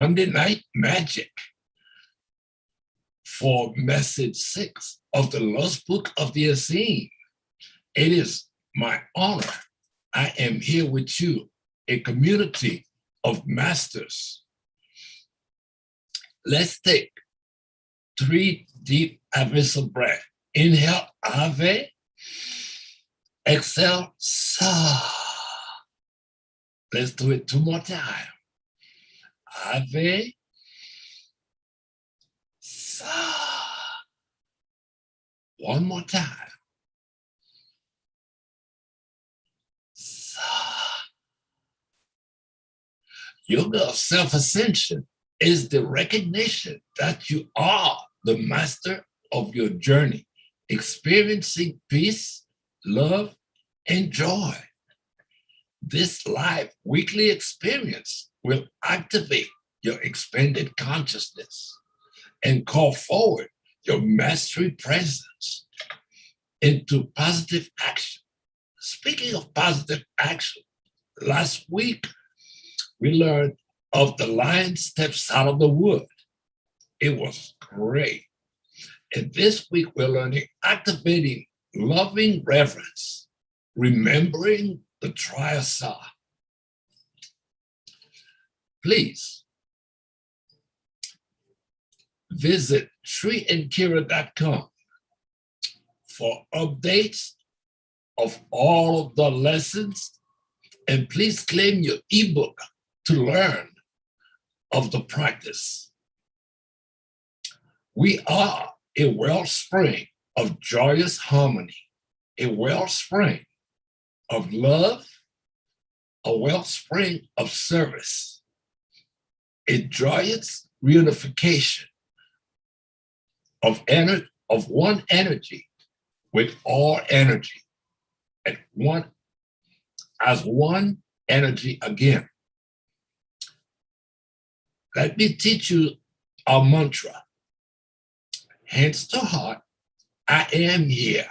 Monday Night Magic for message 6 of the Lost Book of the Essene. It is my honor. I am here with you, a community of masters. Let's take 3 deep abyssal breaths. Inhale, Ave. Exhale, Sa. Let's do it 2 more times. Ave. Sa. 1 more time. Sa. Yoga of self-ascension is the recognition that you are the master of your journey, experiencing peace, love, and joy. This live weekly experience will activate your expanded consciousness and call forward your mastery presence into positive action. Speaking of positive action, last week we learned of the lion steps out of the wood. It was great. And this week we're learning activating loving reverence, remembering the Triasa. Please visit shriandkira.com for updates of all of the lessons, and please claim your ebook to learn of the practice. We are a wellspring of joyous harmony, a wellspring of love, a wellspring of service, a joyous reunification of one energy with all energy, as one energy again. Let me teach you our mantra. Hands to heart, I am here.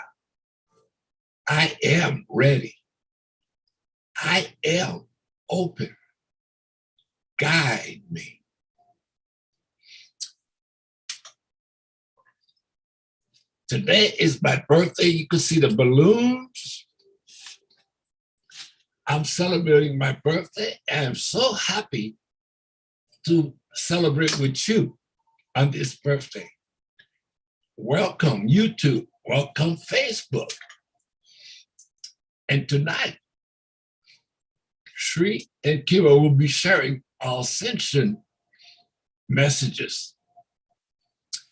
I am ready. I am open. Guide me. Today is my birthday. You can see the balloons. I'm celebrating my birthday, and I'm so happy to celebrate with you on this birthday. Welcome, YouTube. Welcome, Facebook. And tonight, Shri and Kira will be sharing our Ascension messages.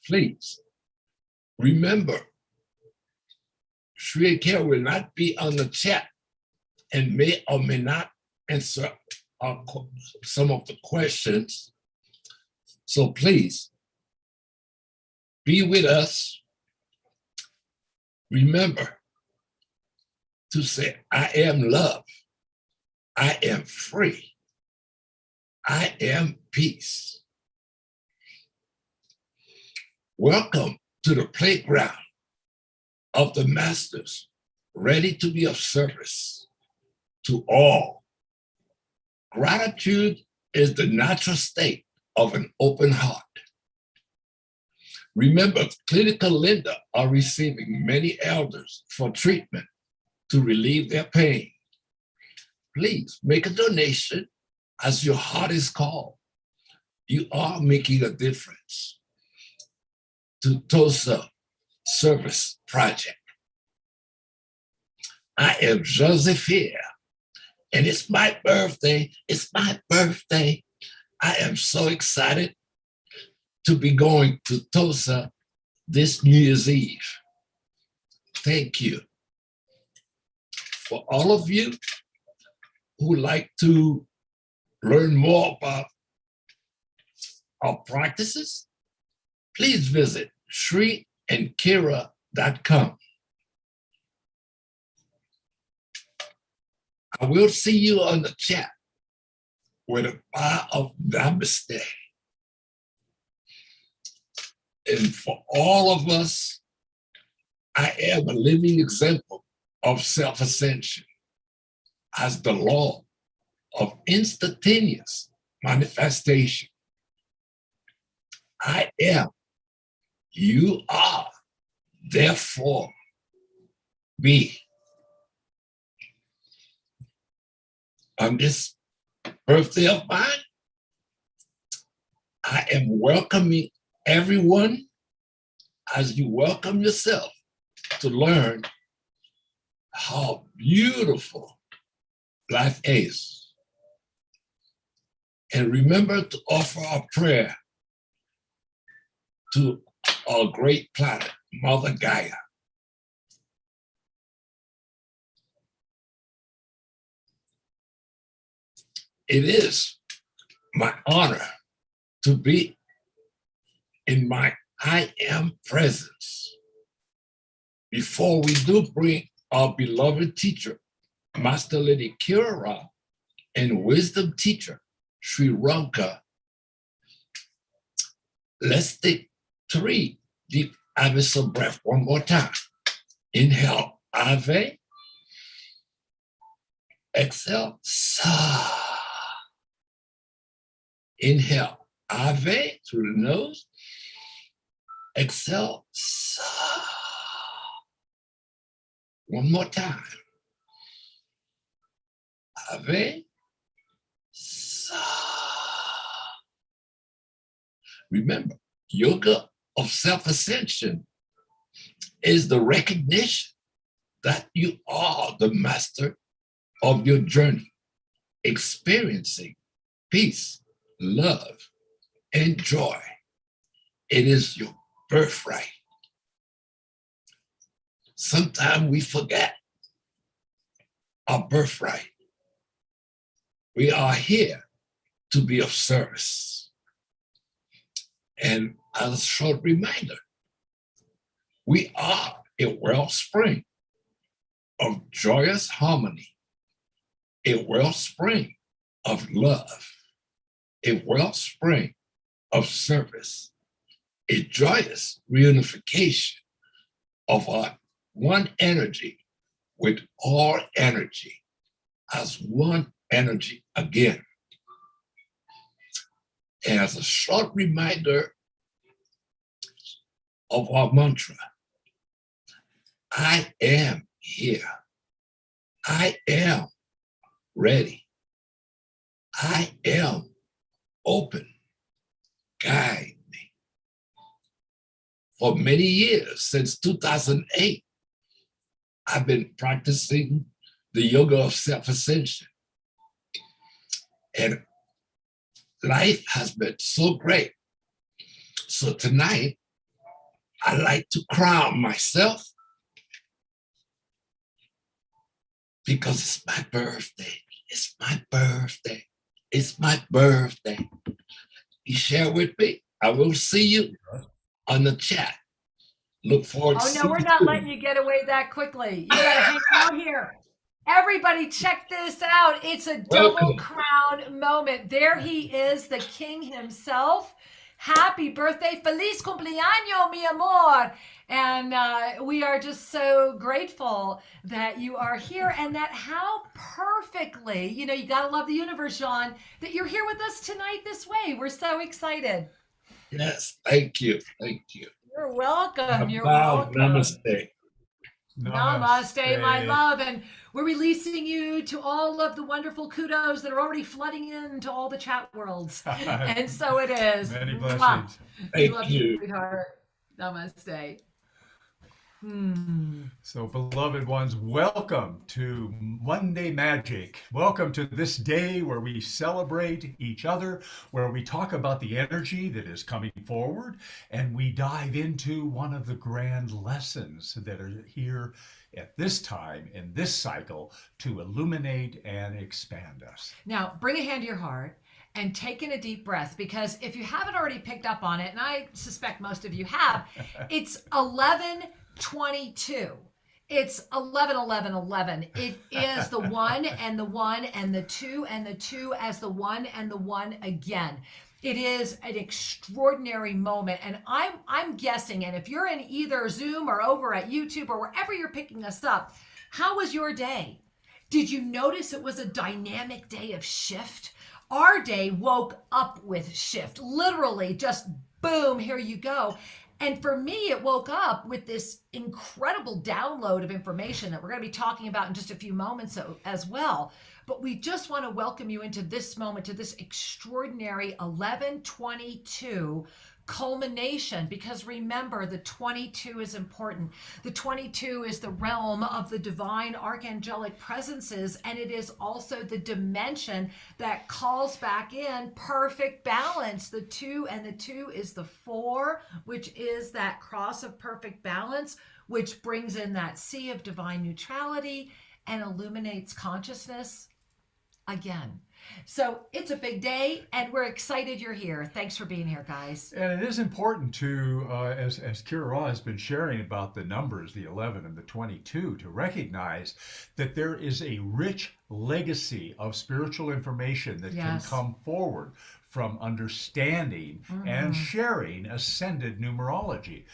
Please remember, Shri and Kira will not be on the chat and may or may not answer some of the questions. So please be with us. Remember to say, I am love. I am free. I am peace. Welcome to the playground of the masters, ready to be of service to all. Gratitude is the natural state of an open heart. Remember, Clinica Linda are receiving many elders for treatment to relieve their pain. Please make a donation as your heart is called. You are making a difference to TOSA Service Project. I am Josephine, and it's my birthday. It's my birthday. I am so excited to be going to TOSA this New Year's Eve. Thank you. For all of you who like to learn more about our practices, please visit shriandkira.com. I will see you on the chat with a bar of namaste. And for all of us, I am a living example of self-ascension as the law of instantaneous manifestation I am. You are. Therefore, be. On this birthday of mine, I am welcoming everyone as you welcome yourself to learn how beautiful life is. And remember to offer a prayer to our great planet, Mother Gaia. It is my honor to be in my I am presence. Before we do bring our beloved teacher, Master Lady Kira, and wisdom teacher, Sri Ranka, let's take 3 deep Ave breath one more time. Inhale, Ave. Exhale, Sa. Inhale, Ave through the nose. Exhale, Sa. One more time. Ave, Sa. Remember, yoga of self-ascension is the recognition that you are the master of your journey, experiencing peace, love, and joy. It is your birthright. Sometimes we forget our birthright. We are here to be of service. And as a short reminder, we are a wellspring of joyous harmony, a wellspring of love, a wellspring of service, a joyous reunification of our one energy with all energy as one energy again. And as a short reminder of our mantra, I am here. I am ready. I am open. Guide me. For many years, since 2008, I've been practicing the yoga of self-ascension. And life has been so great. So tonight, I like to crown myself because it's my birthday. It's my birthday. It's my birthday. You share with me. I will see you on the chat. Look forward to seeing you. Oh, no, we're not letting you get away that quickly. You got to hang out here. Everybody check this out. It's a double crown moment. There he is, the king himself. Happy birthday. Feliz cumpleaños, mi amor. And we are just so grateful that you are here and that how perfectly, you got to love the universe, Jean, that you're here with us tonight this way. We're so excited. Yes, thank you. Thank you. You're welcome. You're welcome. Namaste. Namaste, my love. And we're releasing you to all of the wonderful kudos that are already flooding into all the chat worlds. And so it is. Many blessings. Thank you, sweetheart. Namaste. So, beloved ones, welcome to Monday Magic. Welcome to this day where we celebrate each other, where we talk about the energy that is coming forward, and we dive into one of the grand lessons that are here at this time in this cycle to illuminate and expand us. Now, bring a hand to your heart and take in a deep breath, because if you haven't already picked up on it, and I suspect most of you have, it's 11:22. It's 11, 11, 11. It is the one and the one and the two as the one and the one again. It is an extraordinary moment. And I'm guessing, and if you're in either Zoom or over at YouTube or wherever you're picking us up, how was your day? Did you notice it was a dynamic day of shift? Our day woke up with shift, literally just boom, here you go. And for me, it woke up with this incredible download of information that we're going to be talking about in just a few moments as well. But we just want to welcome you into this moment, to this extraordinary 11/22 culmination, because remember, the 22 is important. The 22 is the realm of the divine archangelic presences, and it is also the dimension that calls back in perfect balance. The 2 and the 2 is the 4, which is that cross of perfect balance, which brings in that sea of divine neutrality and illuminates consciousness again. So it's a big day, and we're excited you're here. Thanks for being here, guys. And it is important to, as Kira Ra has been sharing about the numbers, the 11 and the 22, to recognize that there is a rich legacy of spiritual information that can come forward from understanding and sharing ascended numerology.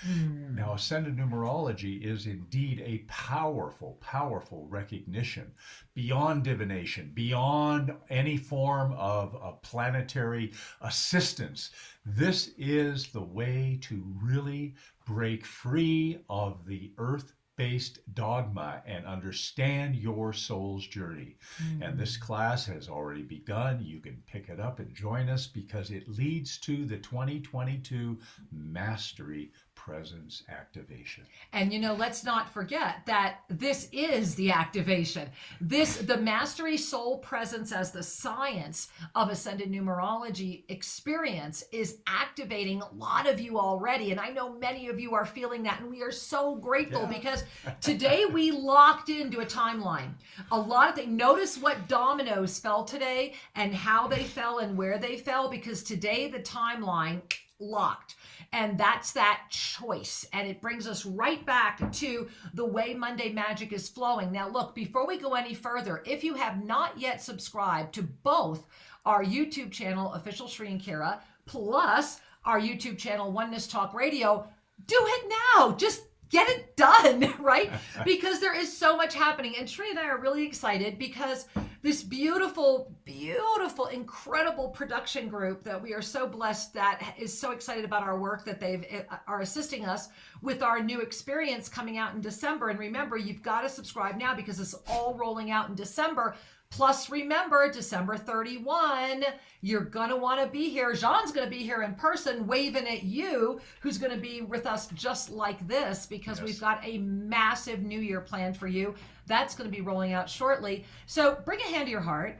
Now, ascended numerology is indeed a powerful, powerful recognition beyond divination, beyond any form of planetary assistance. This is the way to really break free of the earth-based dogma and understand your soul's journey. And this class has already begun. You can pick it up and join us, because it leads to the 2022 Mastery Presence Activation. And let's not forget that this is the activation. The Mastery Soul Presence as the science of ascended numerology experience is activating a lot of you already. And I know many of you are feeling that, and we are so grateful because today we locked into a timeline. A lot of things. Notice what dominoes fell today and how they fell and where they fell, because today the timeline locked. And that's that choice. And it brings us right back to the way Monday Magic is flowing. Now, look, before we go any further, if you have not yet subscribed to both our YouTube channel, Official Shri and Kira, plus our YouTube channel, Oneness Talk Radio, do it now. Just get it done, right? Because there is so much happening. And Shri and I are really excited because this beautiful, beautiful, incredible production group that we are so blessed that is so excited about our work that they are assisting us with our new experience coming out in December. And remember, you've got to subscribe now because it's all rolling out in December. Plus, remember, December 31, you're going to want to be here. Jean's going to be here in person waving at you, who's going to be with us just like this, because we've got a massive New Year planned for you. That's going to be rolling out shortly. So bring a hand to your heart.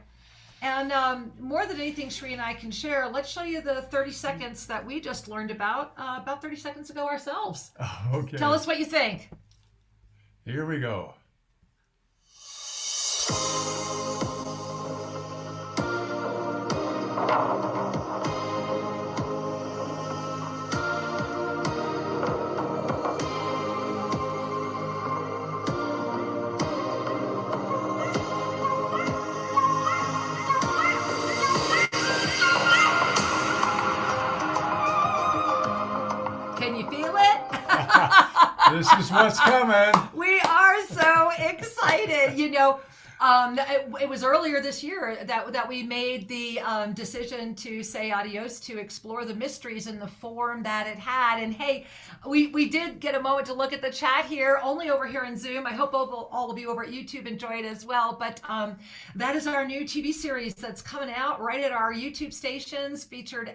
And more than anything Shri and I can share, let's show you the 30 seconds that we just learned about 30 seconds ago ourselves. Okay. Tell us what you think. Here we go. Can you feel it? This is what's coming. We are so excited. It was earlier this year that we made the decision to say adios, to explore the mysteries in the form that it had. And hey, we did get a moment to look at the chat here, only over here in Zoom. I hope all of you over at YouTube enjoy it as well. But that is our new TV series that's coming out right at our YouTube stations, featured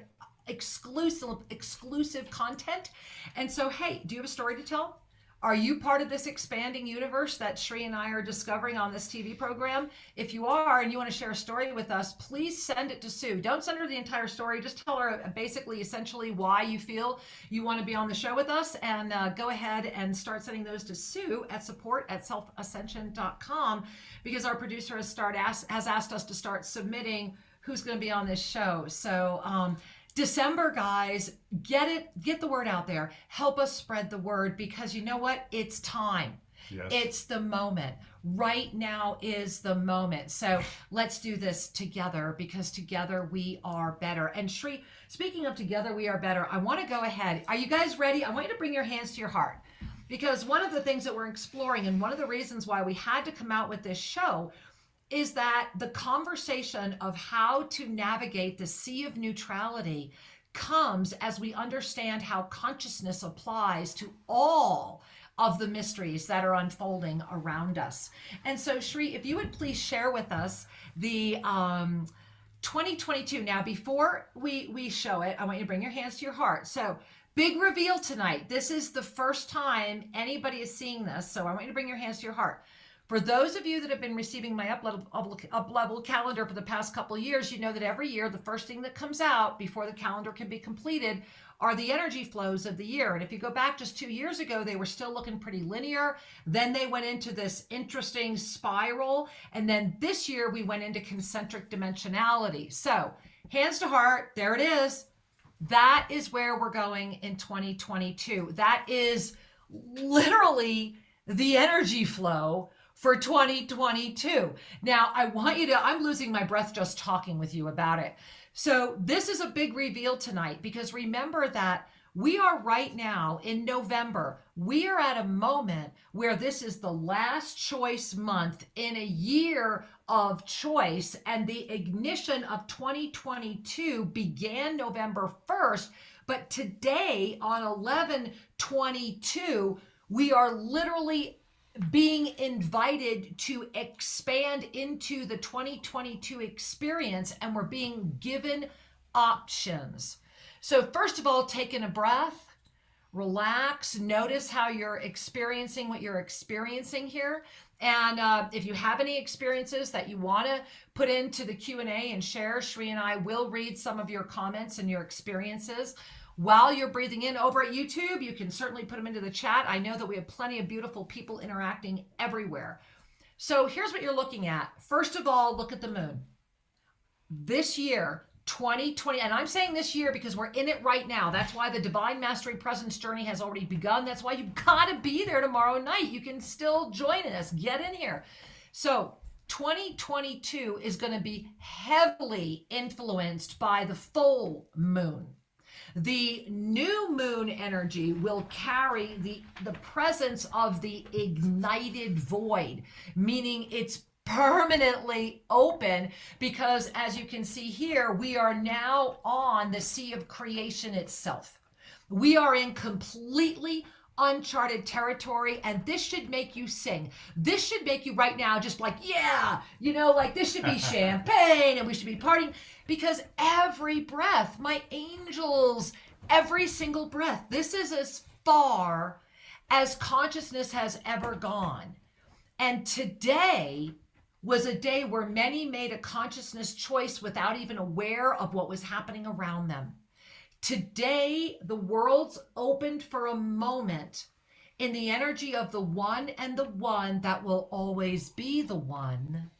exclusive content. And so, hey, do you have a story to tell? Are you part of this expanding universe that Shri and I are discovering on this TV program? If you are and you want to share a story with us, please send it to Sue. Don't send her the entire story. Just tell her essentially why you feel you want to be on the show with us, and go ahead and start sending those to Sue at support@selfascension.com, because our producer has asked us to start submitting who's going to be on this show. So December, guys, get the word out there. Help us spread the word, because you know what? It's time. Yes. It's the moment. Right now is the moment. So let's do this together, because together we are better. And Shri, speaking of together we are better, I want to go ahead. Are you guys ready? I want you to bring your hands to your heart, because one of the things that we're exploring, and one of the reasons why we had to come out with this show, is that the conversation of how to navigate the sea of neutrality comes as we understand how consciousness applies to all of the mysteries that are unfolding around us. And so, Shri, if you would please share with us the 2022. Now, before we show it, I want you to bring your hands to your heart. So, big reveal tonight. This is the first time anybody is seeing this. So I want you to bring your hands to your heart. For those of you that have been receiving my Upleveled calendar for the past couple of years, you know that every year, the first thing that comes out before the calendar can be completed are the energy flows of the year. And if you go back just 2 years ago, they were still looking pretty linear. Then they went into this interesting spiral. And then this year we went into concentric dimensionality. So hands to heart, there it is. That is where we're going in 2022. That is literally the energy flow for 2022. Now, I want you to, I'm losing my breath just talking with you about it. So this is a big reveal tonight, because remember that we are right now in November. We are at a moment where this is the last choice month in a year of choice, and the ignition of 2022 began November 1st. But today on 11/22, we are literally being invited to expand into the 2022 experience, and we're being given options. So first of all, taking a breath, relax, notice how you're experiencing what you're experiencing here. And if you have any experiences that you want to put into the Q&A and share, Shri and I will read some of your comments and your experiences. While you're breathing in over at YouTube, you can certainly put them into the chat. I know that we have plenty of beautiful people interacting everywhere. So here's what you're looking at. First of all, look at the moon. This year, 2020, and I'm saying this year because we're in it right now. That's why the Divine Mastery Presence journey has already begun. That's why you've got to be there tomorrow night. You can still join us. Get in here. So 2022 is going to be heavily influenced by the full moon. The new moon energy will carry the presence of the ignited void, meaning it's permanently open, because as you can see here, we are now on the sea of creation itself. We are in completely uncharted territory, and this should make you sing. This should make you right now just like, yeah, you know, like this should be champagne and we should be partying, because every breath, my angels, every single breath, this is as far as consciousness has ever gone. And today was a day where many made a consciousness choice without even aware of what was happening around them. Today, the world's opened for a moment in the energy of the one and the one that will always be the one,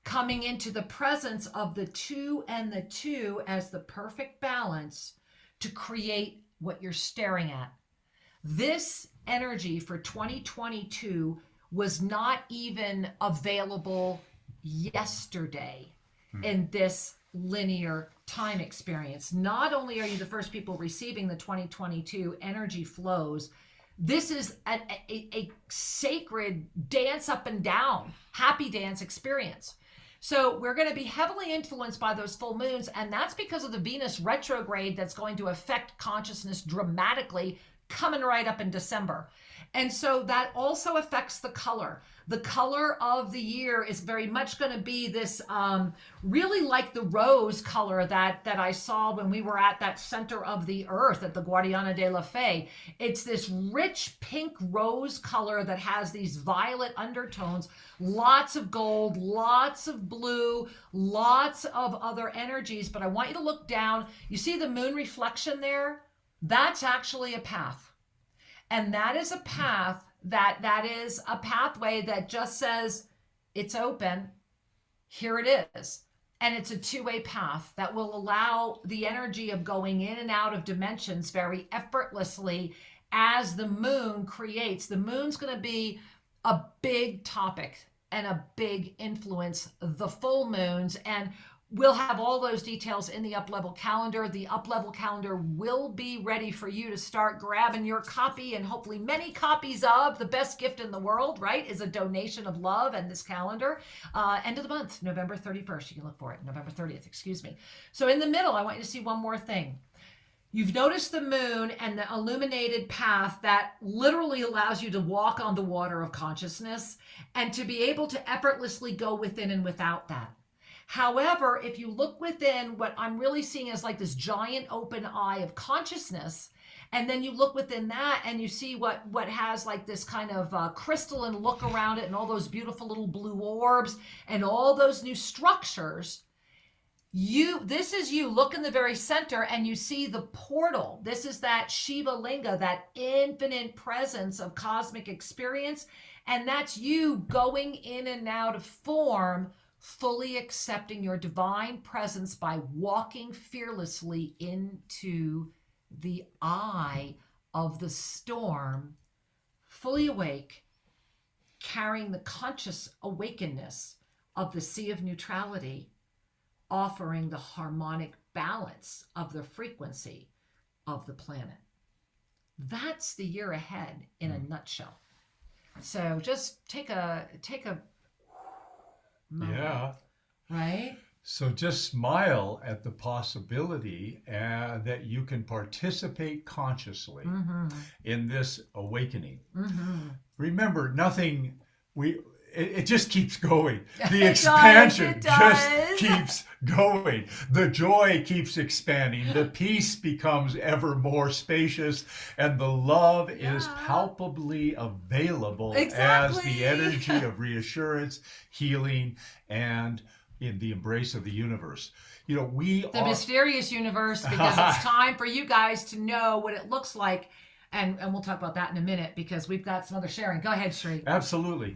coming into the presence of the two and the two as the perfect balance to create what you're staring at. This energy for 2022 was not even available yesterday in this linear time experience. Not only are you the first people receiving the 2022 energy flows, this is a sacred dance up and down, happy dance experience. So we're going to be heavily influenced by those full moons, and that's because of the Venus retrograde that's going to affect consciousness dramatically coming right up in December. And so that also affects the color. The color of the year is very much going to be this really like the rose color that I saw when we were at that center of the earth at the Guardiana de la Fe. It's this rich pink rose color that has these violet undertones, lots of gold, lots of blue, lots of other energies. But I want you to look down. You see the moon reflection there? That's actually a path. And that is a path that is a pathway that just says it's open. Here it is. And it's a two-way path that will allow the energy of going in and out of dimensions very effortlessly as the moon creates. The moon's going to be a big topic and a big influence, the full moons. And We'll have all those details in the Uplevel calendar. The Uplevel calendar will be ready for you to start grabbing your copy, and hopefully many copies of the best gift in the world, right, is a donation of love and this calendar. End of the month, November 31st. You can look for it, November 30th, excuse me. So in the middle, I want you to see one more thing. You've noticed the moon and the illuminated path that literally allows you to walk on the water of consciousness and to be able to effortlessly go within and without that. However, if you look within, what I'm really seeing is like this giant open eye of consciousness, and then you look within that and you see what has like this kind of crystalline look around it, and all those beautiful little blue orbs and all those new structures. This is you. Look in the very center and you see the portal. This is that Shiva Linga, that infinite presence of cosmic experience, and that's you going in and out of form, fully accepting your divine presence by walking fearlessly into the eye of the storm, fully awake, carrying the conscious awakeness of the sea of neutrality, offering the harmonic balance of the frequency of the planet. That's the year ahead in a nutshell. So just take a moment, Yeah. right? So just smile at the possibility that you can participate consciously in this awakening. Remember, it just keeps going. The expansion just keeps going. The joy keeps expanding. The peace becomes ever more spacious, and the love is palpably available as the energy of reassurance, healing, and in the embrace of the universe. You know, the mysterious universe, because it's time for you guys to know what it looks like. And we'll talk about that in a minute, because we've got some other sharing. Go ahead, Sri. Absolutely.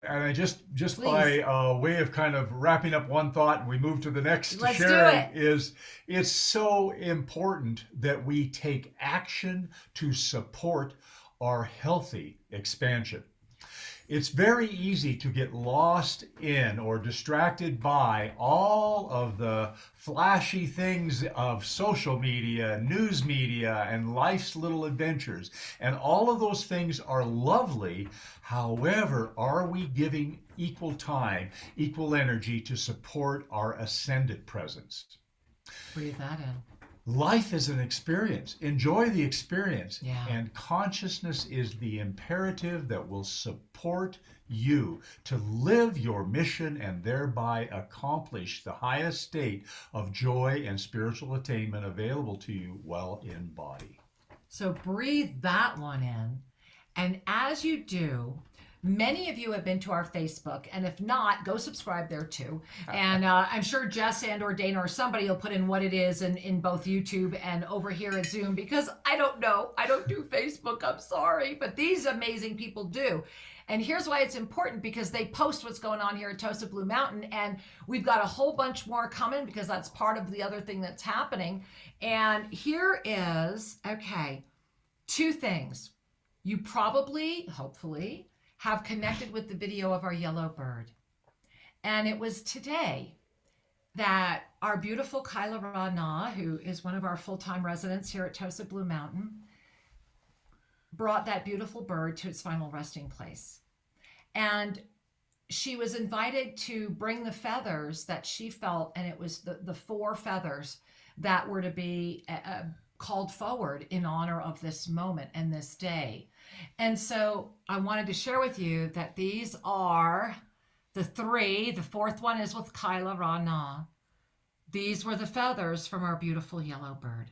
And I just by way of kind of wrapping up one thought, and we move to the next sharing, is it's so important that we take action to support our healthy expansion. It's very easy to get lost in or distracted by all of the flashy things of social media, news media, and life's little adventures. And all of those things are lovely. However, are we giving equal time, equal energy to support our ascended presence? Breathe that in. Life is an experience. Enjoy the experience. Yeah. And consciousness is the imperative that will support you to live your mission and thereby accomplish the highest state of joy and spiritual attainment available to you while in body. So breathe that one in. And as you do, many of you have been to our Facebook, and if not, go subscribe there too. And I'm sure Jess and or Dana or somebody will put in what it is in both YouTube and over here at Zoom, because I don't know. I don't do Facebook, I'm sorry, but these amazing people do. And here's why it's important, because they post what's going on here at Tosa Blue Mountain, and we've got a whole bunch more coming, because that's part of the other thing that's happening. And here is, okay, two things. You probably, hopefully, have connected with the video of our yellow bird. And it was today that our beautiful Kyla Rana, who is one of our full-time residents here at Tosa Blue Mountain, brought that beautiful bird to its final resting place. And she was invited to bring the feathers that she felt, and it was the 4 feathers that were to be called forward in honor of this moment and this day. And so I wanted to share with you that these are the 3. The 4th one is with Kyla Rana. These were the feathers from our beautiful yellow bird.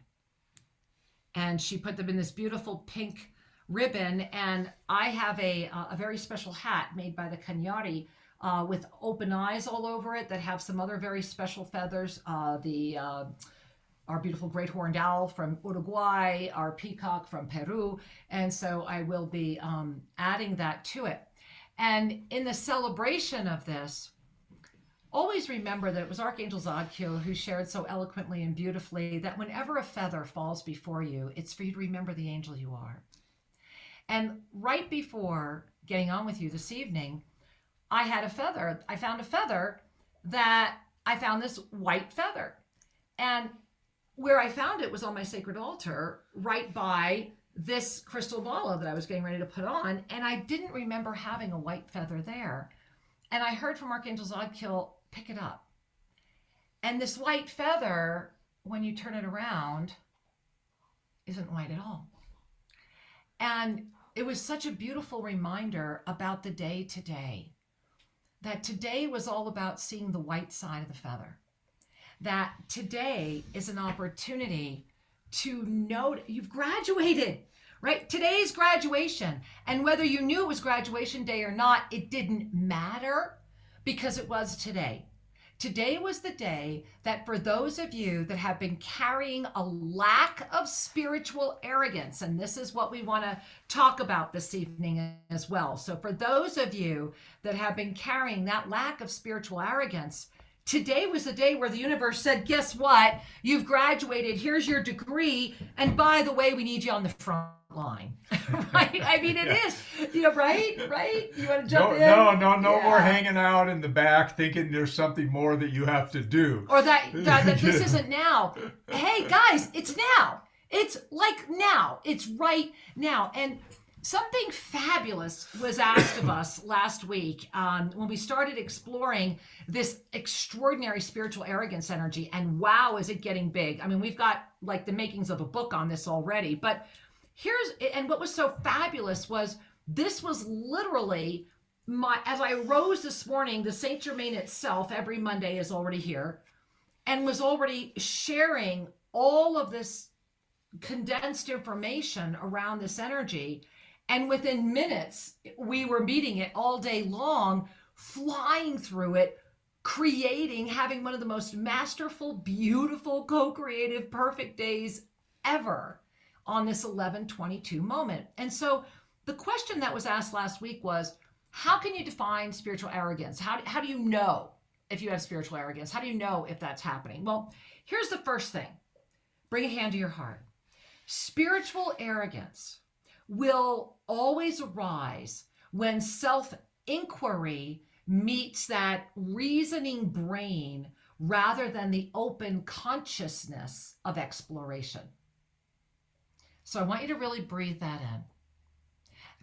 And she put them in this beautiful pink ribbon. And I have a very special hat made by the Kanyari with open eyes all over it that have some other very special feathers. Our beautiful great horned owl from Uruguay, our peacock from Peru. And so I will be adding that to it. And in the celebration of this, always remember that it was Archangel Zadkiel who shared so eloquently and beautifully that whenever a feather falls before you, it's for you to remember the angel you are. And right before getting on with you this evening, I found a feather that I found this white feather. And where I found it was on my sacred altar, right by this crystal ball that I was getting ready to put on. And I didn't remember having a white feather there. And I heard from Archangel Zadkiel, pick it up. And this white feather, when you turn it around, isn't white at all. And it was such a beautiful reminder about the day today, that today was all about seeing the white side of the feather. That today is an opportunity to know you've graduated, right? Today's graduation. And whether you knew it was graduation day or not, it didn't matter because it was today. Today was the day that for those of you that have been carrying a lack of spiritual arrogance, and this is what we want to talk about this evening as well. So for those of you that have been carrying that lack of spiritual arrogance, today was the day where the universe said, guess what? You've graduated. Here's your degree. And by the way, we need you on the front line. Right? I mean, it is, right? Right? You want to jump in? No more hanging out in the back thinking there's something more that you have to do. Or that this isn't now. Hey, guys, it's now. It's like now. It's right now. And something fabulous was asked of us last week when we started exploring this extraordinary spiritual arrogance energy. And wow, is it getting big. I mean, we've got like the makings of a book on this already. But and what was so fabulous was this was literally as I rose this morning, the Saint Germain itself every Monday is already here and was already sharing all of this condensed information around this energy. And within minutes, we were meeting it all day long, flying through it, creating, having one of the most masterful, beautiful, co-creative, perfect days ever on this 11/22 moment. And so the question that was asked last week was, how can you define spiritual arrogance? How do you know if you have spiritual arrogance? How do you know if that's happening? Well, here's the first thing. Bring a hand to your heart. Spiritual arrogance will always arise when self-inquiry meets that reasoning brain rather than the open consciousness of exploration. So I want you to really breathe that in,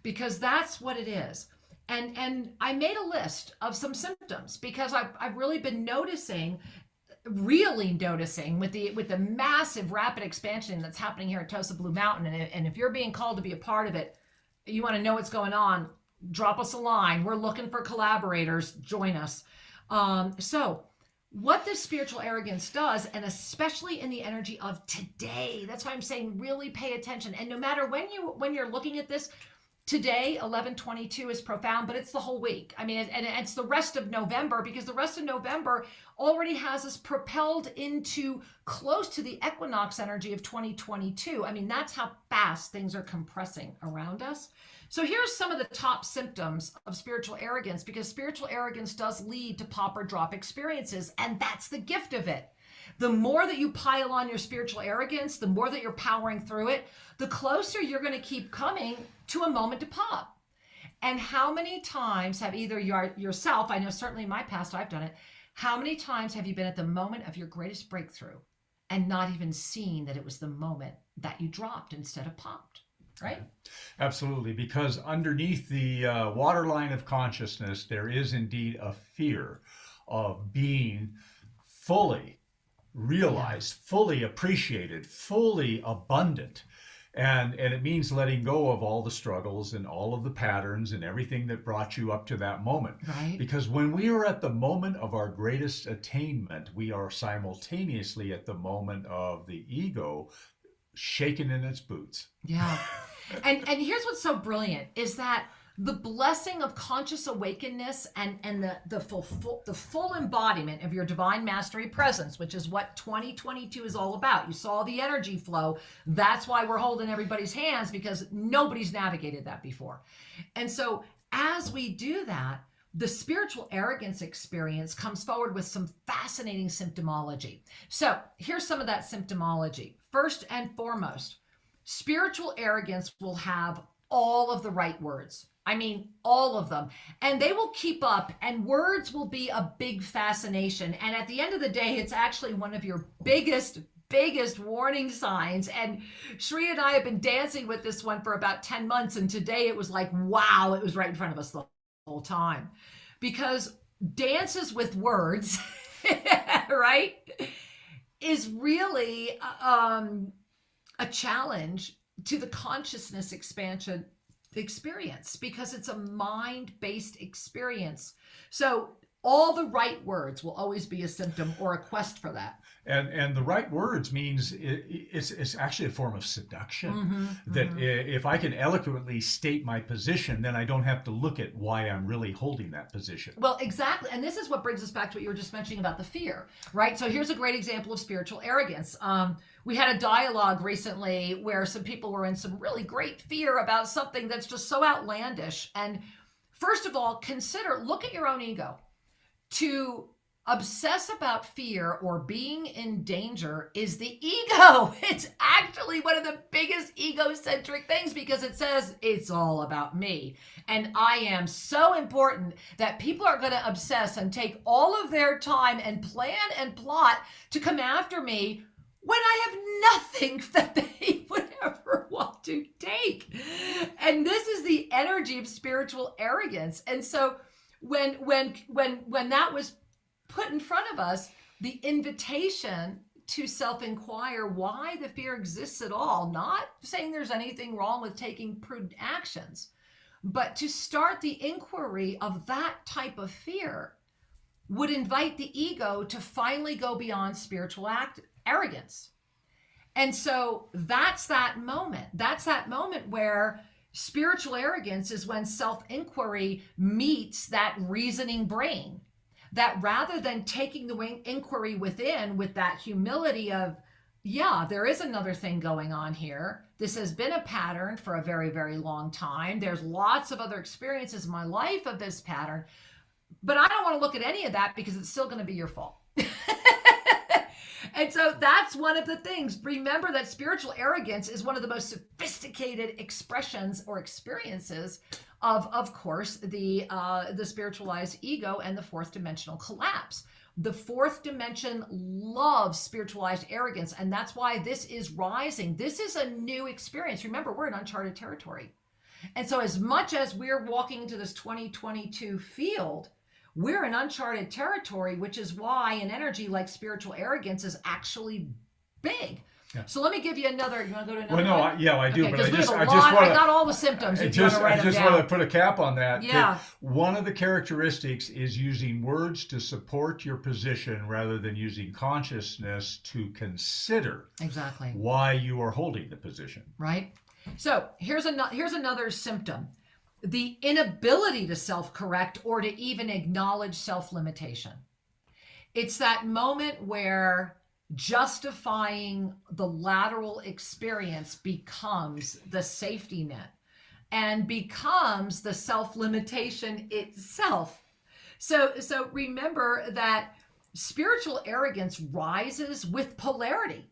because that's what it is. And I made a list of some symptoms because I've really been really noticing with the massive rapid expansion that's happening here at Tosa Blue Mountain. And if you're being called to be a part of it, you want to know what's going on, drop us a line. We're looking for collaborators. Join us. So what this spiritual arrogance does, and especially in the energy of today, that's why I'm saying really pay attention. And no matter when you're looking at this, today, 11/22 is profound, but it's the whole week. I mean, and it's the rest of November, because the rest of November already has us propelled into close to the equinox energy of 2022. I mean, that's how fast things are compressing around us. So here's some of the top symptoms of spiritual arrogance, because spiritual arrogance does lead to pop or drop experiences, and that's the gift of it. The more that you pile on your spiritual arrogance, the more that you're powering through it, the closer you're going to keep coming to a moment to pop. And how many times have either yourself, I know certainly in my past I've done it, how many times have you been at the moment of your greatest breakthrough and not even seen that it was the moment that you dropped instead of popped, right? Absolutely, because underneath the waterline of consciousness, there is indeed a fear of being fully realized, fully appreciated, fully abundant. And it means letting go of all the struggles and all of the patterns and everything that brought you up to that moment. Right. Because when we are at the moment of our greatest attainment, we are simultaneously at the moment of the ego shaking in its boots. Yeah. And here's what's so brilliant is that the blessing of conscious awakeness and the full embodiment of your divine mastery presence, which is what 2022 is all about. You saw the energy flow. That's why we're holding everybody's hands, because nobody's navigated that before. And so as we do that, the spiritual arrogance experience comes forward with some fascinating symptomology. So here's some of that symptomology. First and foremost, spiritual arrogance will have all of the right words. I mean, all of them. And they will keep up, and words will be a big fascination. And at the end of the day, it's actually one of your biggest warning signs. And Shri and I have been dancing with this one for about 10 months. And today it was like, wow, it was right in front of us the whole time. Because dances with words, right, is really a challenge to the consciousness expansion experience, because it's a mind-based experience. So all the right words will always be a symptom or a quest for that. And the right words means it's actually a form of seduction. That if I can eloquently state my position, then I don't have to look at why I'm really holding that position. Well, exactly. And this is what brings us back to what you were just mentioning about the fear, right? So here's a great example of spiritual arrogance. We had a dialogue recently where some people were in some really great fear about something that's just so outlandish. And first of all, look at your own ego. To obsess about fear or being in danger is the ego. It's actually one of the biggest egocentric things, because it says it's all about me. And I am so important that people are going to obsess and take all of their time and plan and plot to come after me when I have nothing that they would ever want to take. And this is the energy of spiritual arrogance. And so when that was put in front of us, the invitation to self-inquire why the fear exists at all, not saying there's anything wrong with taking prudent actions, but to start the inquiry of that type of fear would invite the ego to finally go beyond spiritual arrogance. And so that's that moment. That's that moment where spiritual arrogance is when self-inquiry meets that reasoning brain. That rather than taking the inquiry within with that humility of, yeah, there is another thing going on here. This has been a pattern for a very, very long time. There's lots of other experiences in my life of this pattern, but I don't want to look at any of that because it's still going to be your fault. And so that's one of the things. Remember that spiritual arrogance is one of the most sophisticated expressions or experiences of course, the spiritualized ego and the fourth dimensional collapse. The fourth dimension loves spiritualized arrogance, and that's why this is rising. This is a new experience. Remember, we're in uncharted territory. And so as much as we're walking into this 2022 field, we're in uncharted territory, which is why an energy like spiritual arrogance is actually big. Yeah. So let me give you another. You want to go to another? Well, no, one? I do, okay, but I got all the symptoms. I just want to put a cap on that. Yeah. One of the characteristics is using words to support your position rather than using consciousness to consider exactly why you are holding the position. Right. So here's another symptom: the inability to self-correct or to even acknowledge self-limitation. It's that moment where justifying the lateral experience becomes the safety net and becomes the self-limitation itself. So remember that spiritual arrogance rises with polarity.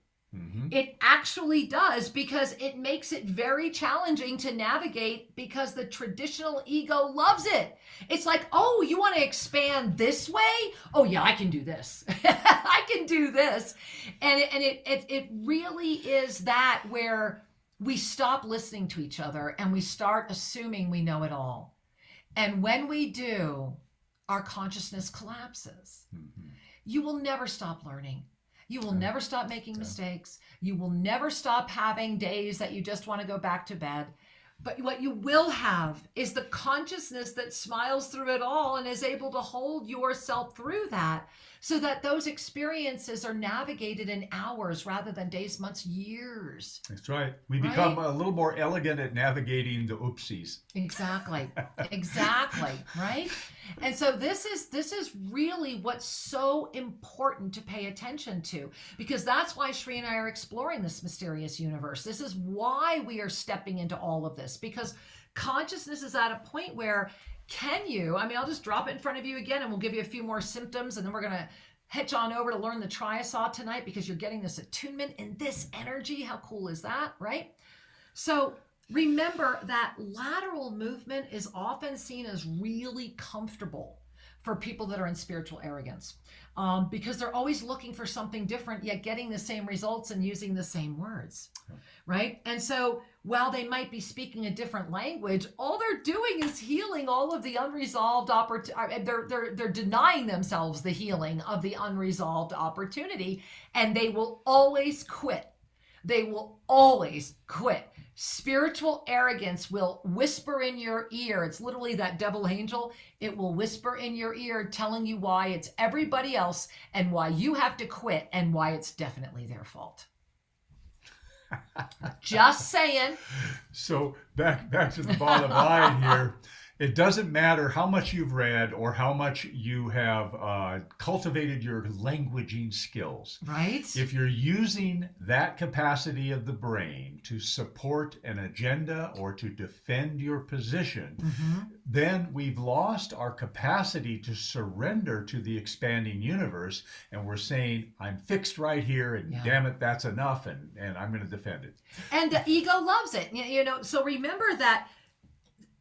It actually does, because it makes it very challenging to navigate, because the traditional ego loves it. It's like, oh, you want to expand this way? Oh yeah, I can do this. I can do this. And it really is that where we stop listening to each other and we start assuming we know it all. And when we do, our consciousness collapses. You will never stop learning. You will never stop making mistakes. You will never stop having days that you just want to go back to bed. But what you will have is the consciousness that smiles through it all and is able to hold yourself through that, so that those experiences are navigated in hours rather than days, months, years. That's right. We become a little more elegant at navigating the oopsies. Exactly. Exactly. Right. And so this is really what's so important to pay attention to, because that's why Shri and I are exploring this mysterious universe. This is why we are stepping into all of this, because consciousness is at a point where I'll just drop it in front of you again and we'll give you a few more symptoms, and then we're going to hitch on over to learn the triasaw tonight, because you're getting this attunement in this energy. How cool is that, right? So Remember that lateral movement is often seen as really comfortable for people that are in spiritual arrogance, because they're always looking for something different, yet getting the same results and using the same words, right? And so while they might be speaking a different language, all they're doing is healing all of the unresolved opportunity. They're denying themselves the healing of the unresolved opportunity, and they will always quit. They will always quit. Spiritual arrogance will whisper in your ear. It's literally that devil angel. It will whisper in your ear, telling you why it's everybody else and why you have to quit and why it's definitely their fault. Just saying. So back to the bottom line here. It doesn't matter how much you've read or how much you have cultivated your languaging skills. Right. If you're using that capacity of the brain to support an agenda or to defend your position, then we've lost our capacity to surrender to the expanding universe. And we're saying, I'm fixed right here, and damn it, that's enough, and I'm going to defend it. And the ego loves it. So remember that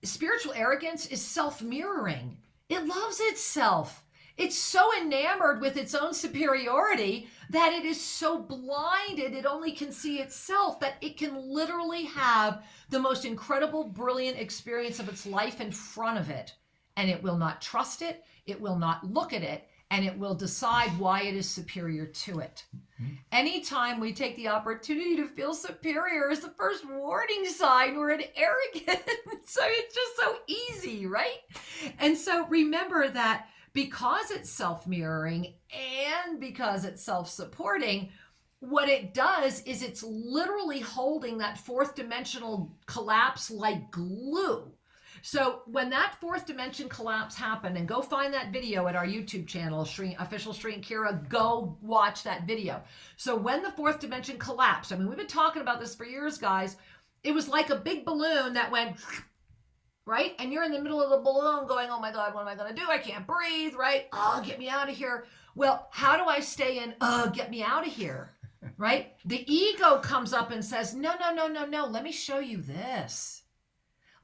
spiritual arrogance is self-mirroring. It loves itself. It's so enamored with its own superiority that it is so blinded it only can see itself, that it can literally have the most incredible, brilliant experience of its life in front of it. And it will not trust it. It will not look at it. And it will decide why it is superior to it. Anytime we take the opportunity to feel superior is the first warning sign we're in arrogance. So it's just so easy, right? And so remember that because it's self-mirroring and because it's self-supporting, what it does is it's literally holding that fourth dimensional collapse like glue. So when that fourth dimension collapse happened, and go find that video at our YouTube channel, Official Sri and Kira, go watch that video. So when the fourth dimension collapsed, I mean, we've been talking about this for years, guys. It was like a big balloon that went, right? And you're in the middle of the balloon going, oh my God, what am I going to do? I can't breathe, right? Oh, get me out of here. Well, how do I stay in, get me out of here, right? The ego comes up and says, no, let me show you this.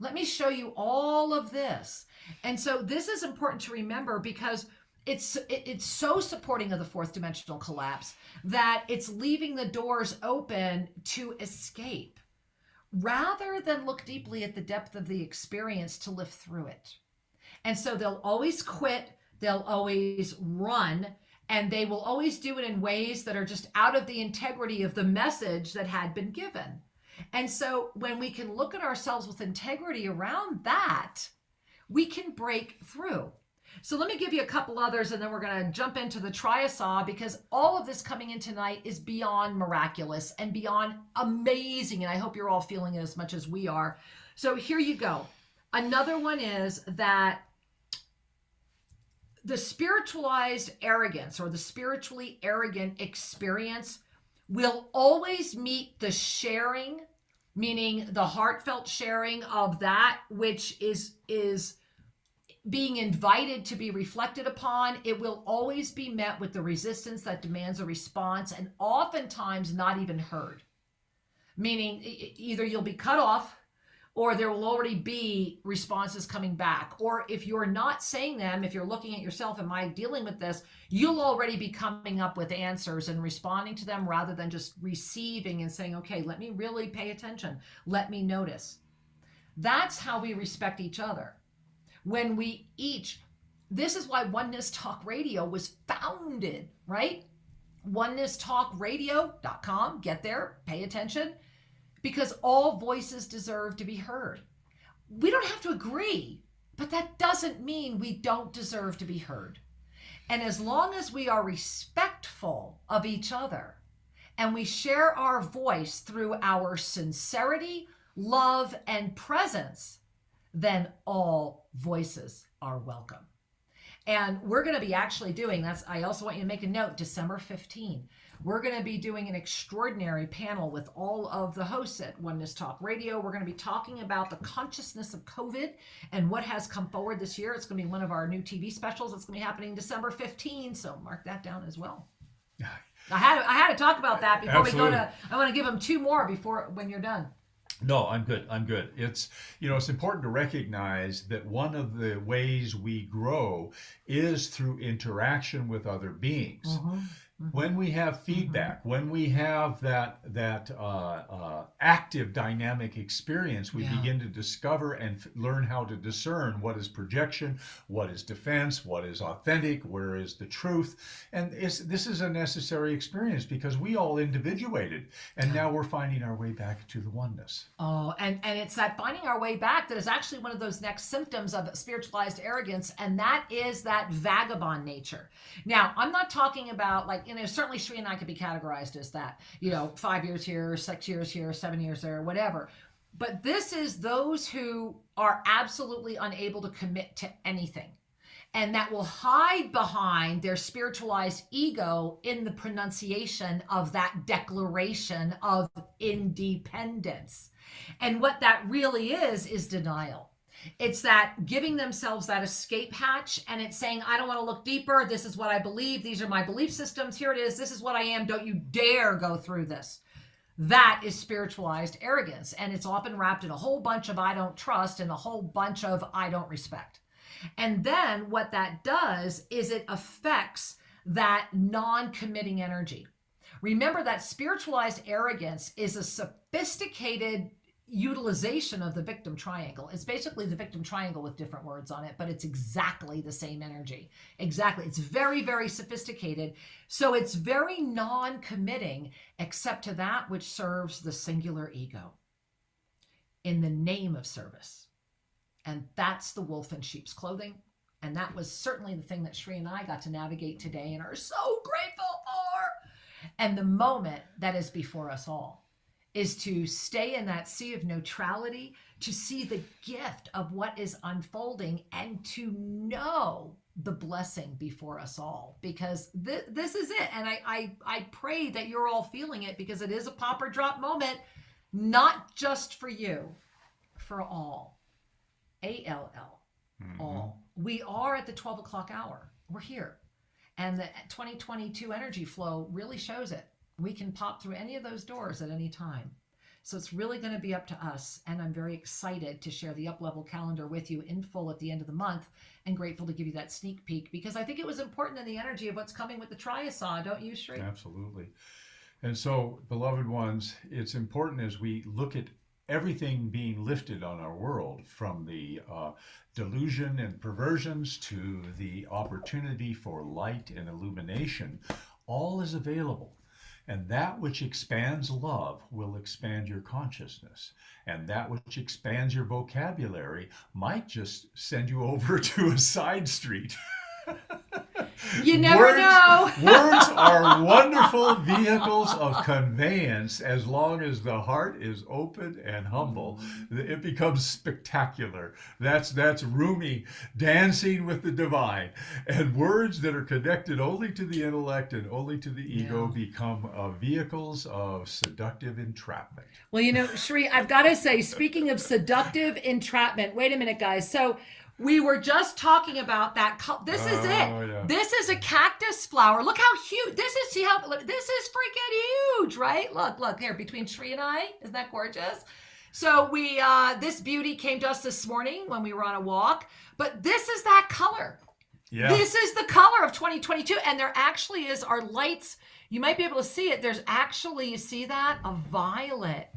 Let me show you all of this. And so this is important to remember because it's so supporting of the fourth dimensional collapse that it's leaving the doors open to escape rather than look deeply at the depth of the experience to live through it. And so they'll always quit, they'll always run, and they will always do it in ways that are just out of the integrity of the message that had been given. And so when we can look at ourselves with integrity around that, we can break through. So let me give you a couple others, and then we're going to jump into the triasaw, because all of this coming in tonight is beyond miraculous and beyond amazing. And I hope you're all feeling it as much as we are. So here you go. Another one is that the spiritualized arrogance or the spiritually arrogant experience will always meet the sharing, meaning the heartfelt sharing of that which is being invited to be reflected upon. It will always be met with the resistance that demands a response, and oftentimes not even heard. Meaning either you'll be cut off, or there will already be responses coming back. Or if you're not saying them, if you're looking at yourself, am I dealing with this? You'll already be coming up with answers and responding to them rather than just receiving and saying, okay, let me really pay attention. Let me notice. That's how we respect each other. When we each, this is why Oneness Talk Radio was founded, right? OneNessTalkRadio.com. Get there, pay attention. Because all voices deserve to be heard. We don't have to agree, but that doesn't mean we don't deserve to be heard. And as long as we are respectful of each other and we share our voice through our sincerity, love, and presence, then all voices are welcome. And we're going to be actually doing, I also want you to make a note, December 15. We're going to be doing an extraordinary panel with all of the hosts at Oneness Talk Radio. We're going to be talking about the consciousness of COVID and what has come forward this year. It's going to be one of our new TV specials. It's going to be happening December 15, so mark that down as well. I had to talk about that before Absolutely. We go to, I want to give them two more before when you're done. No, I'm good. I'm good. It's important to recognize that one of the ways we grow is through interaction with other beings. When we have feedback, when we have that active dynamic experience, we begin to discover and learn how to discern what is projection, what is defense, what is authentic, where is the truth. And this is a necessary experience because we all individuated, and now we're finding our way back to the oneness. Oh, and it's that finding our way back that is actually one of those next symptoms of spiritualized arrogance, and that is that vagabond nature. Now, I'm not talking about certainly Sri and I could be categorized as that, 5 years here, 6 years here, 7 years there, whatever. But this is those who are absolutely unable to commit to anything, and that will hide behind their spiritualized ego in the pronunciation of that declaration of independence. And what that really is denial. It's that giving themselves that escape hatch, and it's saying, I don't want to look deeper. This is what I believe. These are my belief systems. Here it is. This is what I am. Don't you dare go through this. That is spiritualized arrogance. And it's often wrapped in a whole bunch of I don't trust and a whole bunch of I don't respect. And then what that does is it affects that non-committing energy. Remember that spiritualized arrogance is a sophisticated utilization of the victim triangle. It's basically the victim triangle with different words on it, but it's exactly the same energy. Exactly. It's very, very sophisticated. So it's very non-committing except to that which serves the singular ego in the name of service. And that's the wolf in sheep's clothing. And that was certainly the thing that Sri and I got to navigate today and are so grateful for. And the moment that is before us all is to stay in that sea of neutrality, to see the gift of what is unfolding, and to know the blessing before us all, because this is it. And I pray that you're all feeling it, because it is a pop or drop moment, not just for you, for all. ALL, all. We are at the 12 o'clock hour. We're here. And the 2022 energy flow really shows it. We can pop through any of those doors at any time. So it's really going to be up to us. And I'm very excited to share the Upleveled calendar with you in full at the end of the month, and grateful to give you that sneak peek, because I think it was important in the energy of what's coming with the Triasaw, don't you, Shri? Absolutely. And so, beloved ones, it's important as we look at everything being lifted on our world, from the delusion and perversions to the opportunity for light and illumination, all is available. And that which expands love will expand your consciousness. And that which expands your vocabulary might just send you over to a side street. You never know. Words are wonderful vehicles of conveyance as long as the heart is open and humble. It becomes spectacular. That's Rumi dancing with the divine. And words that are connected only to the intellect and only to the ego become vehicles of seductive entrapment. Well, Shri, I've got to say, speaking of seductive entrapment, wait a minute, guys. So we were just talking about that. This is it. Yeah. This is a cactus flower. Look how huge. This is freaking huge, right? Look here between Shri and I. Isn't that gorgeous? So this beauty came to us this morning when we were on a walk, but this is that color. Yeah. This is the color of 2022. And there actually is our lights. You might be able to see it. There's actually, you see that? A violet.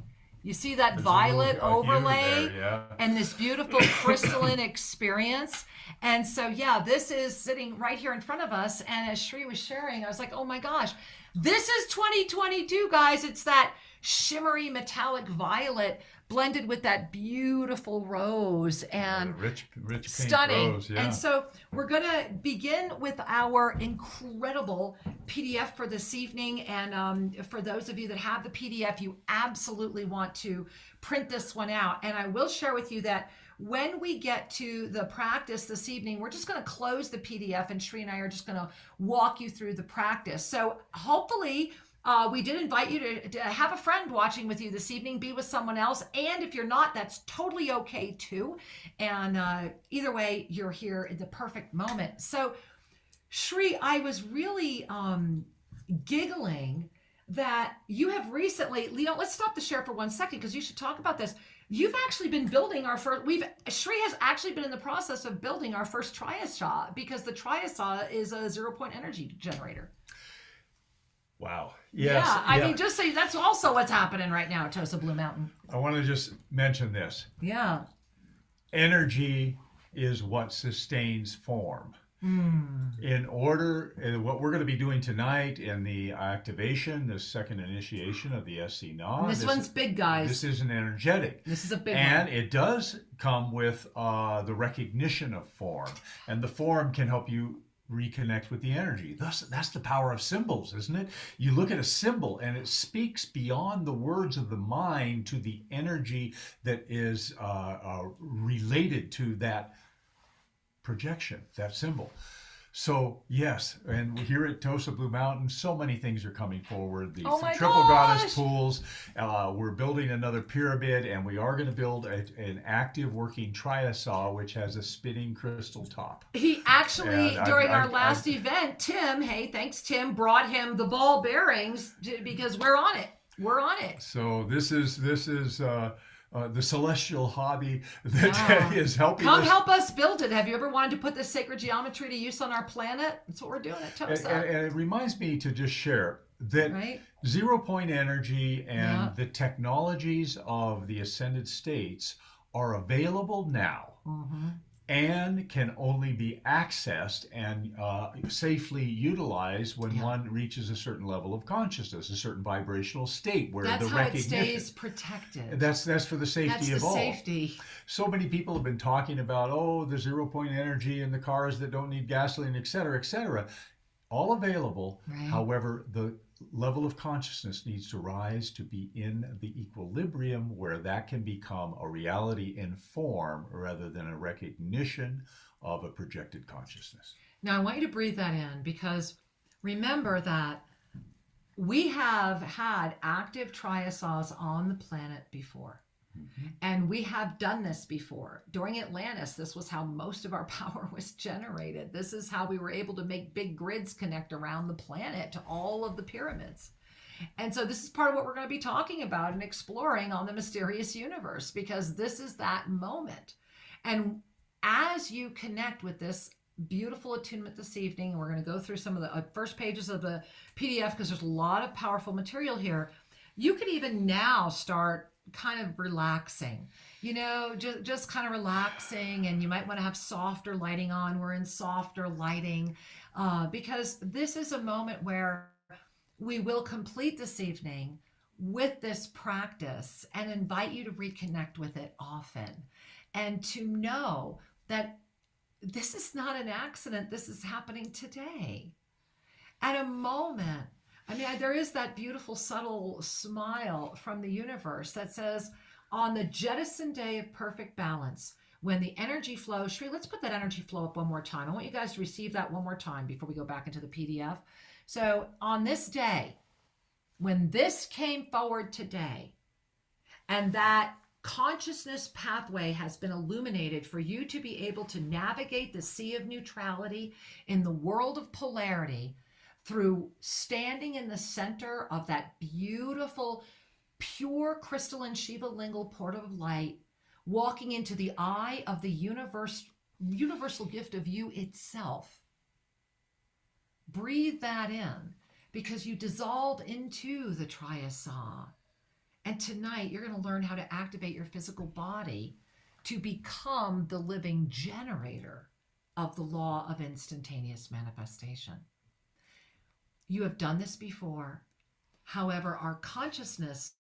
You see that violet overlay and this beautiful crystalline experience. And so, this is sitting right here in front of us. And as Shri was sharing, I was like, oh my gosh, this is 2022, guys. It's that shimmery metallic violet blended with that beautiful rose and rich pink stunning rose, And so we're going to begin with our incredible PDF for this evening. And for those of you that have the PDF, you absolutely want to print this one out. And I will share with you that when we get to the practice this evening, we're just going to close the PDF, and Shri and I are just going to walk you through the practice. So hopefully we did invite you to have a friend watching with you this evening, be with someone else. And if you're not, that's totally okay too. And either way, you're here at the perfect moment. So Shri, I was really giggling that you have recently, let's stop the share for 1 second because you should talk about this. You've actually been building our first, Shri has actually been in the process of building our first triasaw, because the triasaw is a 0-point energy generator. Wow. Yes. Yeah. I mean, just say that's also what's happening right now at Tosa Blue Mountain. I want to just mention this. Yeah. Energy is what sustains form. In order, what we're going to be doing tonight in the activation, the second initiation of the Essenah. This one's big, guys. This is an energetic. This is a big one. And it does come with the recognition of form. And the form can help you reconnect with the energy. Thus, that's the power of symbols, isn't it? You look at a symbol and it speaks beyond the words of the mind to the energy that is related to that projection, that symbol. So yes, and here at Tosa Blue Mountain, so many things are coming forward. The triple goddess pools. We're building another pyramid, and we are going to build an active working triasaw, which has a spinning crystal top. He actually, during our last event, Tim, hey, thanks Tim, brought him the ball bearings because we're on it. We're on it. So this is the celestial hobby that is helping us. Help us build it. Have you ever wanted to put this sacred geometry to use on our planet? That's what we're doing at Tosa. And it reminds me to just share that 0-point energy and the technologies of the ascended states are available now. And can only be accessed and safely utilized when one reaches a certain level of consciousness, a certain vibrational state where that's the how recognition. It stays protected. That's for the safety of all. Safety. So many people have been talking about, the 0-point energy and the cars that don't need gasoline, et cetera, et cetera. All available. Right. However, the level of consciousness needs to rise to be in the equilibrium where that can become a reality in form rather than a recognition of a projected consciousness. Now, I want you to breathe that in, because remember that we have had active triasaws on the planet before. And we have done this before. During Atlantis, this was how most of our power was generated. This is how we were able to make big grids connect around the planet to all of the pyramids. And so this is part of what we're going to be talking about and exploring on the Mysterious Universe, because this is that moment. And as you connect with this beautiful attunement this evening, we're going to go through some of the first pages of the PDF, because there's a lot of powerful material here. You can even now start kind of relaxing, just kind of relaxing, and you might want to have softer lighting on. We're in softer lighting because this is a moment where we will complete this evening with this practice and invite you to reconnect with it often, and to know that this is not an accident. This is happening today at a moment. I mean, there is that beautiful, subtle smile from the universe that says, on the jettison day of perfect balance, when the energy flow, Shri, let's put that energy flow up one more time. I want you guys to receive that one more time before we go back into the PDF. So on this day, when this came forward today, and that consciousness pathway has been illuminated for you to be able to navigate the sea of neutrality in the world of polarity, through standing in the center of that beautiful, pure crystalline Shiva lingal portal of light, walking into the eye of the universal gift of you itself. Breathe that in, because you dissolve into the triasaw. And tonight, you're going to learn how to activate your physical body to become the living generator of the law of instantaneous manifestation. You have done this before. However, our consciousness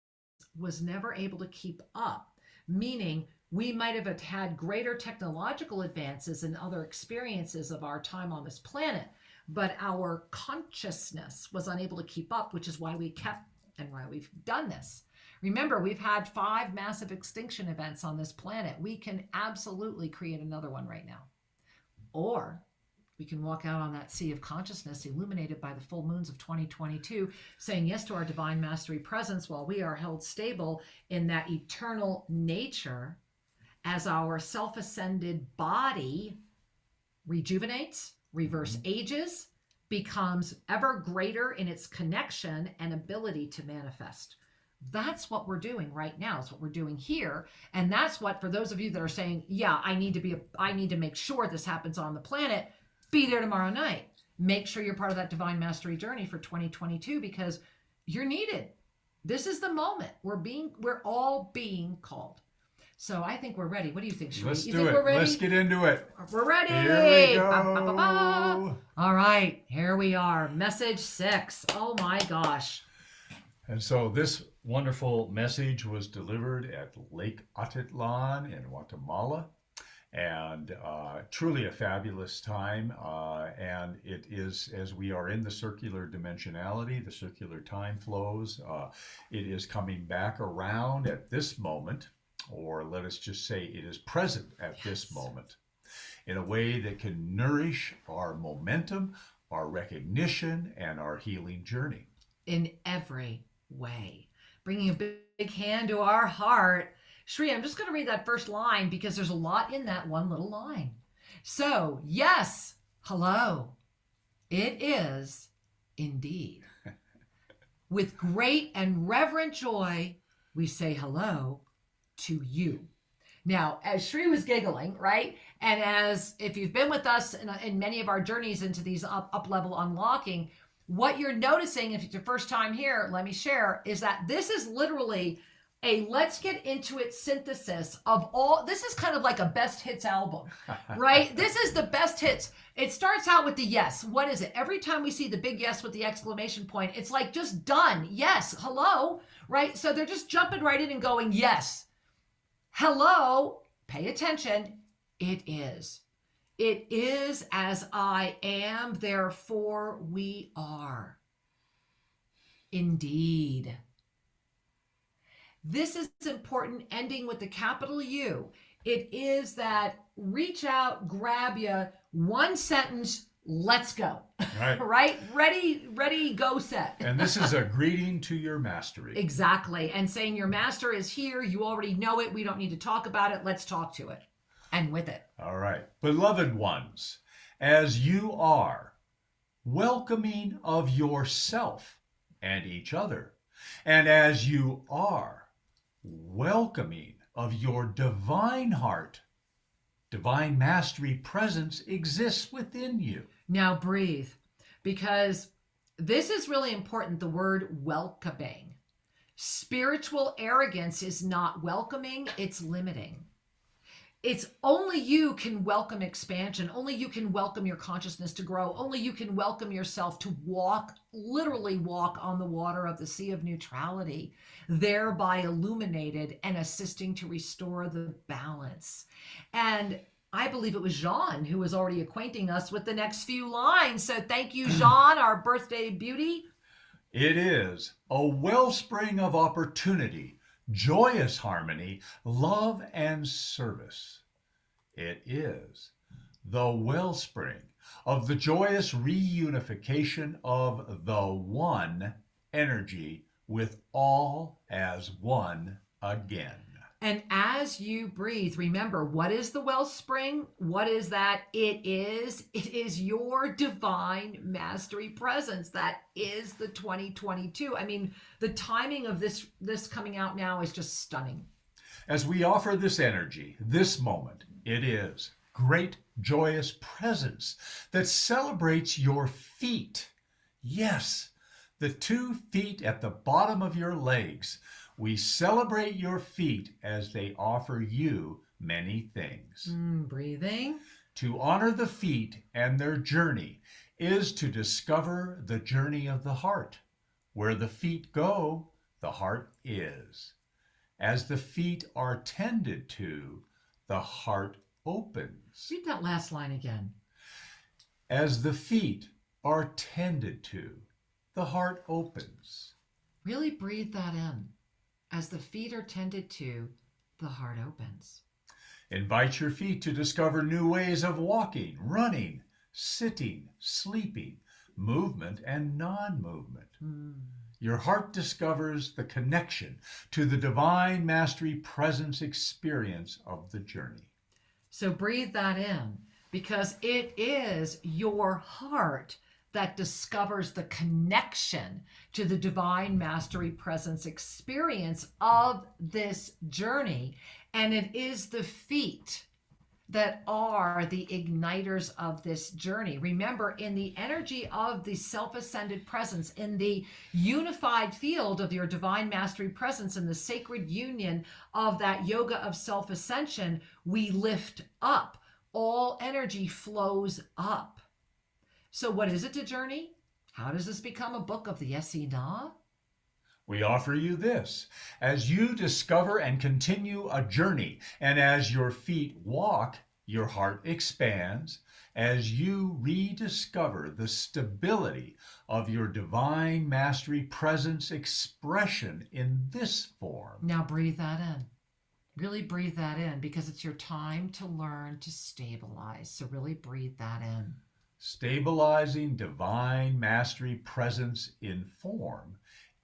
was never able to keep up, meaning we might have had greater technological advances and other experiences of our time on this planet, but our consciousness was unable to keep up, which is why we kept and why we've done this. Remember, we've had 5 massive extinction events on this planet. We can absolutely create another one right now. Or we can walk out on that sea of consciousness illuminated by the full moons of 2022, saying yes to our divine mastery presence while we are held stable in that eternal nature as our self-ascended body rejuvenates, reverse ages, becomes ever greater in its connection and ability to manifest. That's what we're doing right now. It's what we're doing here. And that's what, for those of you that are saying, yeah, I need to make sure this happens on the planet, be there tomorrow night. Make sure you're part of that divine mastery journey for 2022 because you're needed. This is the moment. We're all being called. So I think we're ready. What do you think, Sheree? Let's You do think it. we're ready? Let's get into it. We're ready. Here we go. Ba, ba, ba, ba. All right, here we are. Message 6. Oh my gosh. And so this wonderful message was delivered at Lake Atitlan in Guatemala. And truly a fabulous time. And it is, as we are in the circular dimensionality, the circular time flows, it is coming back around at this moment, or let us just say it is present at this moment, in a way that can nourish our momentum, our recognition, and our healing journey. In every way. Bringing a big hand to our heart. Sri, I'm just going to read that first line because there's a lot in that one little line. So, yes, hello. It is indeed. With great and reverent joy, we say hello to you. Now, as Sri was giggling, right? And as if you've been with us in many of our journeys into these up level unlocking, what you're noticing, if it's your first time here, let me share, is that this is literally a let's get into it synthesis of all. This is kind of like a best hits album, right? This is the best hits. It starts out with the yes. What is it? Every time we see the big yes with the exclamation point, it's like just done. Yes. Hello. Right. So they're just jumping right in and going, yes. Hello. Pay attention. It is. It is as I am, therefore we are. Indeed. This is important, ending with the capital U. It is that reach out, grab you, one sentence, let's go. Right. Right? Ready, go, set. And this is a greeting to your mastery. Exactly. And saying your master is here. You already know it. We don't need to talk about it. Let's talk to it and with it. All right. Beloved ones, as you are welcoming of yourself and each other, and as you are welcoming of your divine heart, divine mastery presence exists within you. Now breathe, because this is really important, the word welcoming. Spiritual arrogance is not welcoming, it's limiting. It's only you can welcome expansion. Only you can welcome your consciousness to grow. Only you can welcome yourself to walk, literally walk on the water of the sea of neutrality, thereby illuminated and assisting to restore the balance. And I believe it was Jean who was already acquainting us with the next few lines. So thank you, Jean, our birthday beauty. It is a wellspring of opportunity, joyous harmony, love, and service. It is the wellspring of the joyous reunification of the one energy with all as one again. And as you breathe, remember, what is the wellspring? What is that? It is your divine mastery presence. That is the 2022. I mean, the timing of this coming out now is just stunning. As we offer this energy, this moment, it is great joyous presence that celebrates your feet. Yes, the 2 feet at the bottom of your legs. We celebrate your feet as they offer you many things. Breathing. To honor the feet and their journey is to discover the journey of the heart. Where the feet go, the heart is. As the feet are tended to, the heart opens. Read that last line again. As the feet are tended to, the heart opens. Really breathe that in. As the feet are tended to, the heart opens. Invite your feet to discover new ways of walking, running, sitting, sleeping, movement, and non-movement. Your heart discovers the connection to the divine mastery presence experience of the journey. So breathe that in, because it is your heart that discovers the connection to the divine mastery presence experience of this journey. And it is the feet that are the igniters of this journey. Remember, in the energy of the self-ascended presence, in the unified field of your divine mastery presence, in the sacred union of that yoga of self-ascension, we lift up. All energy flows up. So what is it to journey? How does this become a book of the Essenah? We offer you this. As you discover and continue a journey, and as your feet walk, your heart expands, as you rediscover the stability of your divine mastery presence expression in this form. Now breathe that in. Really breathe that in, because it's your time to learn to stabilize. So really breathe that in. Stabilizing divine mastery presence in form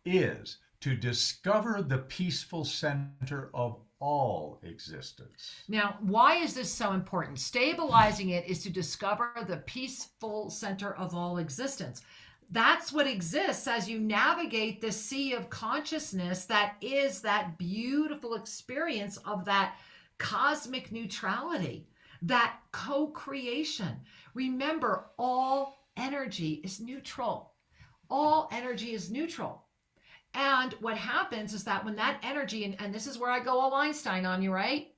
is to discover the peaceful center of all existence. Now, why is this so important? Stabilizing it is to discover the peaceful center of all existence. That's what exists as you navigate the sea of consciousness that is that beautiful experience of that cosmic neutrality, that co-creation. Remember, all energy is neutral. All energy is neutral. And what happens is that when that energy, and this is where I go all Einstein on you, right?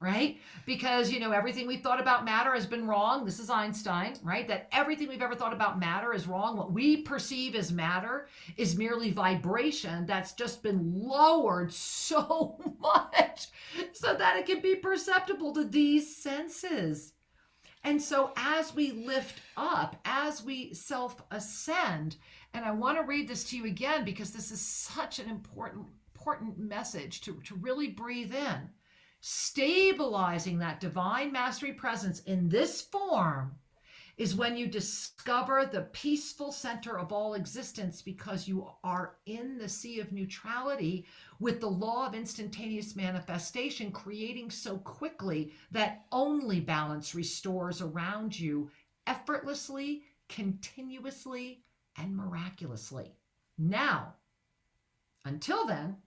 Because, everything we've thought about matter has been wrong. This is Einstein, right? That everything we've ever thought about matter is wrong. What we perceive as matter is merely vibration that's just been lowered so much so that it can be perceptible to these senses. And so as we lift up, as we self-ascend, and I want to read this to you again because this is such an important message to really breathe in. Stabilizing that divine mastery presence in this form is when you discover the peaceful center of all existence, because you are in the sea of neutrality with the law of instantaneous manifestation creating so quickly that only balance restores around you effortlessly, continuously, and miraculously. Now, until then,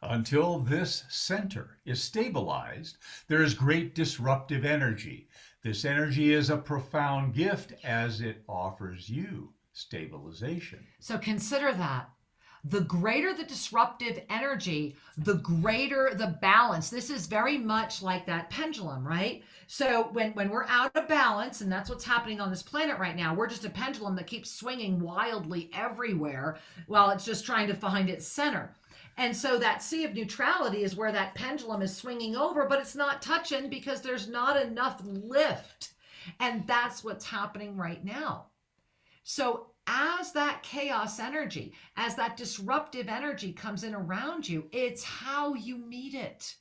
until this center is stabilized, there is great disruptive energy. This energy is a profound gift as it offers you stabilization. So consider that. The greater the disruptive energy, the greater the balance. This is very much like that pendulum, right? So when we're out of balance, and that's what's happening on this planet right now, we're just a pendulum that keeps swinging wildly everywhere while it's just trying to find its center. And so that sea of neutrality is where that pendulum is swinging over, but it's not touching because there's not enough lift. And that's what's happening right now. So as that chaos energy, as that disruptive energy comes in around you, it's how you meet it.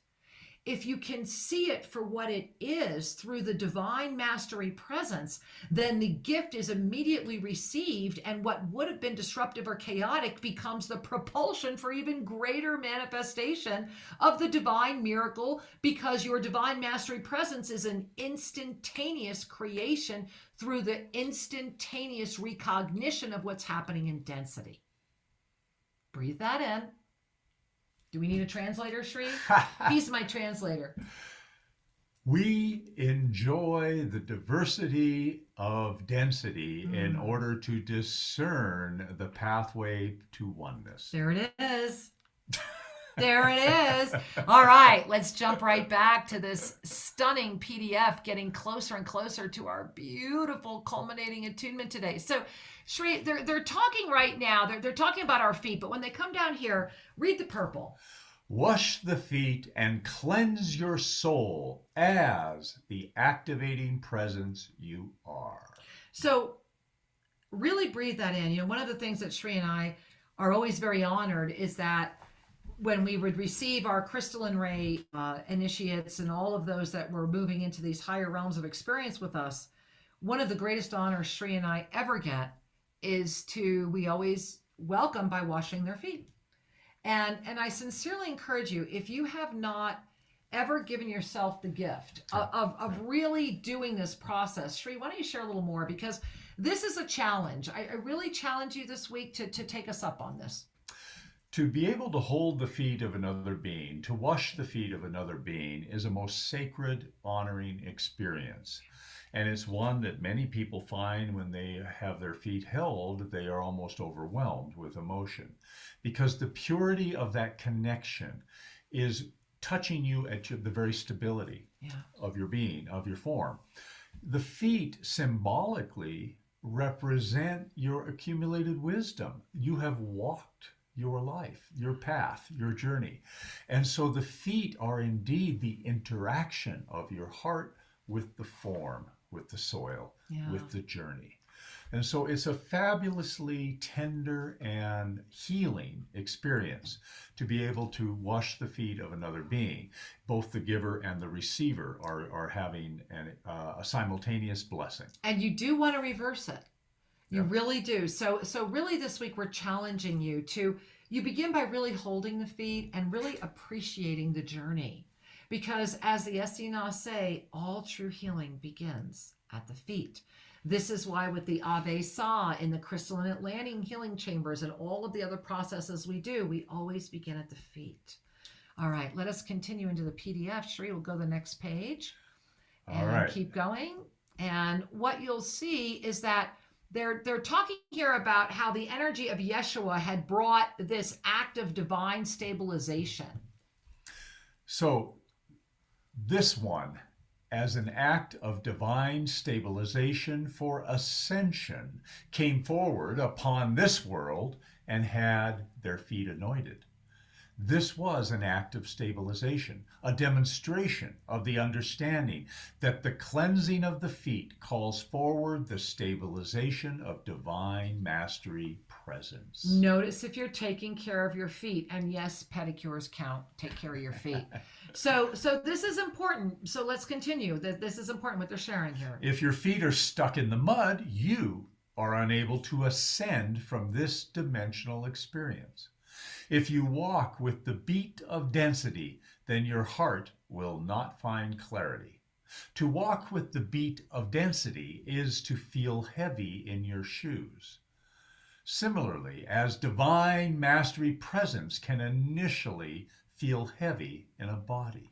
If you can see it for what it is through the divine mastery presence, then the gift is immediately received, and what would have been disruptive or chaotic becomes the propulsion for even greater manifestation of the divine miracle, because your divine mastery presence is an instantaneous creation through the instantaneous recognition of what's happening in density. Breathe that in. Do we need a translator, Sri? He's my translator. We enjoy the diversity of density in order to discern the pathway to oneness. There it is. There it is. All right, let's jump right back to this stunning PDF, getting closer and closer to our beautiful culminating attunement today. So, Sri, they're talking right now, they're talking about our feet, but when they come down here, read the purple. Wash the feet and cleanse your soul as the activating presence you are. So, really breathe that in. One of the things that Sri and I are always very honored is that when we would receive our crystalline ray initiates and all of those that were moving into these higher realms of experience with us, one of the greatest honors Sri and I ever get is we always welcome by washing their feet. And I sincerely encourage you, if you have not ever given yourself the gift of really doing this process. Sri, why don't you share a little more? Because this is a challenge. I really challenge you this week to take us up on this. To be able to hold the feet of another being, to wash the feet of another being, is a most sacred, honoring experience. And it's one that many people find when they have their feet held, they are almost overwhelmed with emotion. Because the purity of that connection is touching you at the very stability of your being, of your form. The feet symbolically represent your accumulated wisdom. You have walked your life, your path, your journey. And so the feet are indeed the interaction of your heart with the form, with the soil, with the journey. And so it's a fabulously tender and healing experience to be able to wash the feet of another being. Both the giver and the receiver are having a simultaneous blessing. And you do want to reverse it. You really do. So really this week we're challenging you you begin by really holding the feet and really appreciating the journey. Because as the Essenah say, all true healing begins at the feet. This is why with the Ave Sa in the crystalline Atlantic healing chambers and all of the other processes we do, we always begin at the feet. All right, let us continue into the PDF. Sri, we'll go to the next page and keep going. And what you'll see is that they're talking here about how the energy of Yeshua had brought this act of divine stabilization. So this one, as an act of divine stabilization for ascension, came forward upon this world and had their feet anointed. This was an act of stabilization, a demonstration of the understanding that the cleansing of the feet calls forward the stabilization of divine mastery presence. Notice if you're taking care of your feet, and yes, pedicures count, take care of your feet. So this is important. So let's continue. This is important what they're sharing here. If your feet are stuck in the mud, you are unable to ascend from this dimensional experience. If you walk with the beat of density, then your heart will not find clarity. To walk with the beat of density is to feel heavy in your shoes. Similarly, as divine mastery presence can initially feel heavy in a body.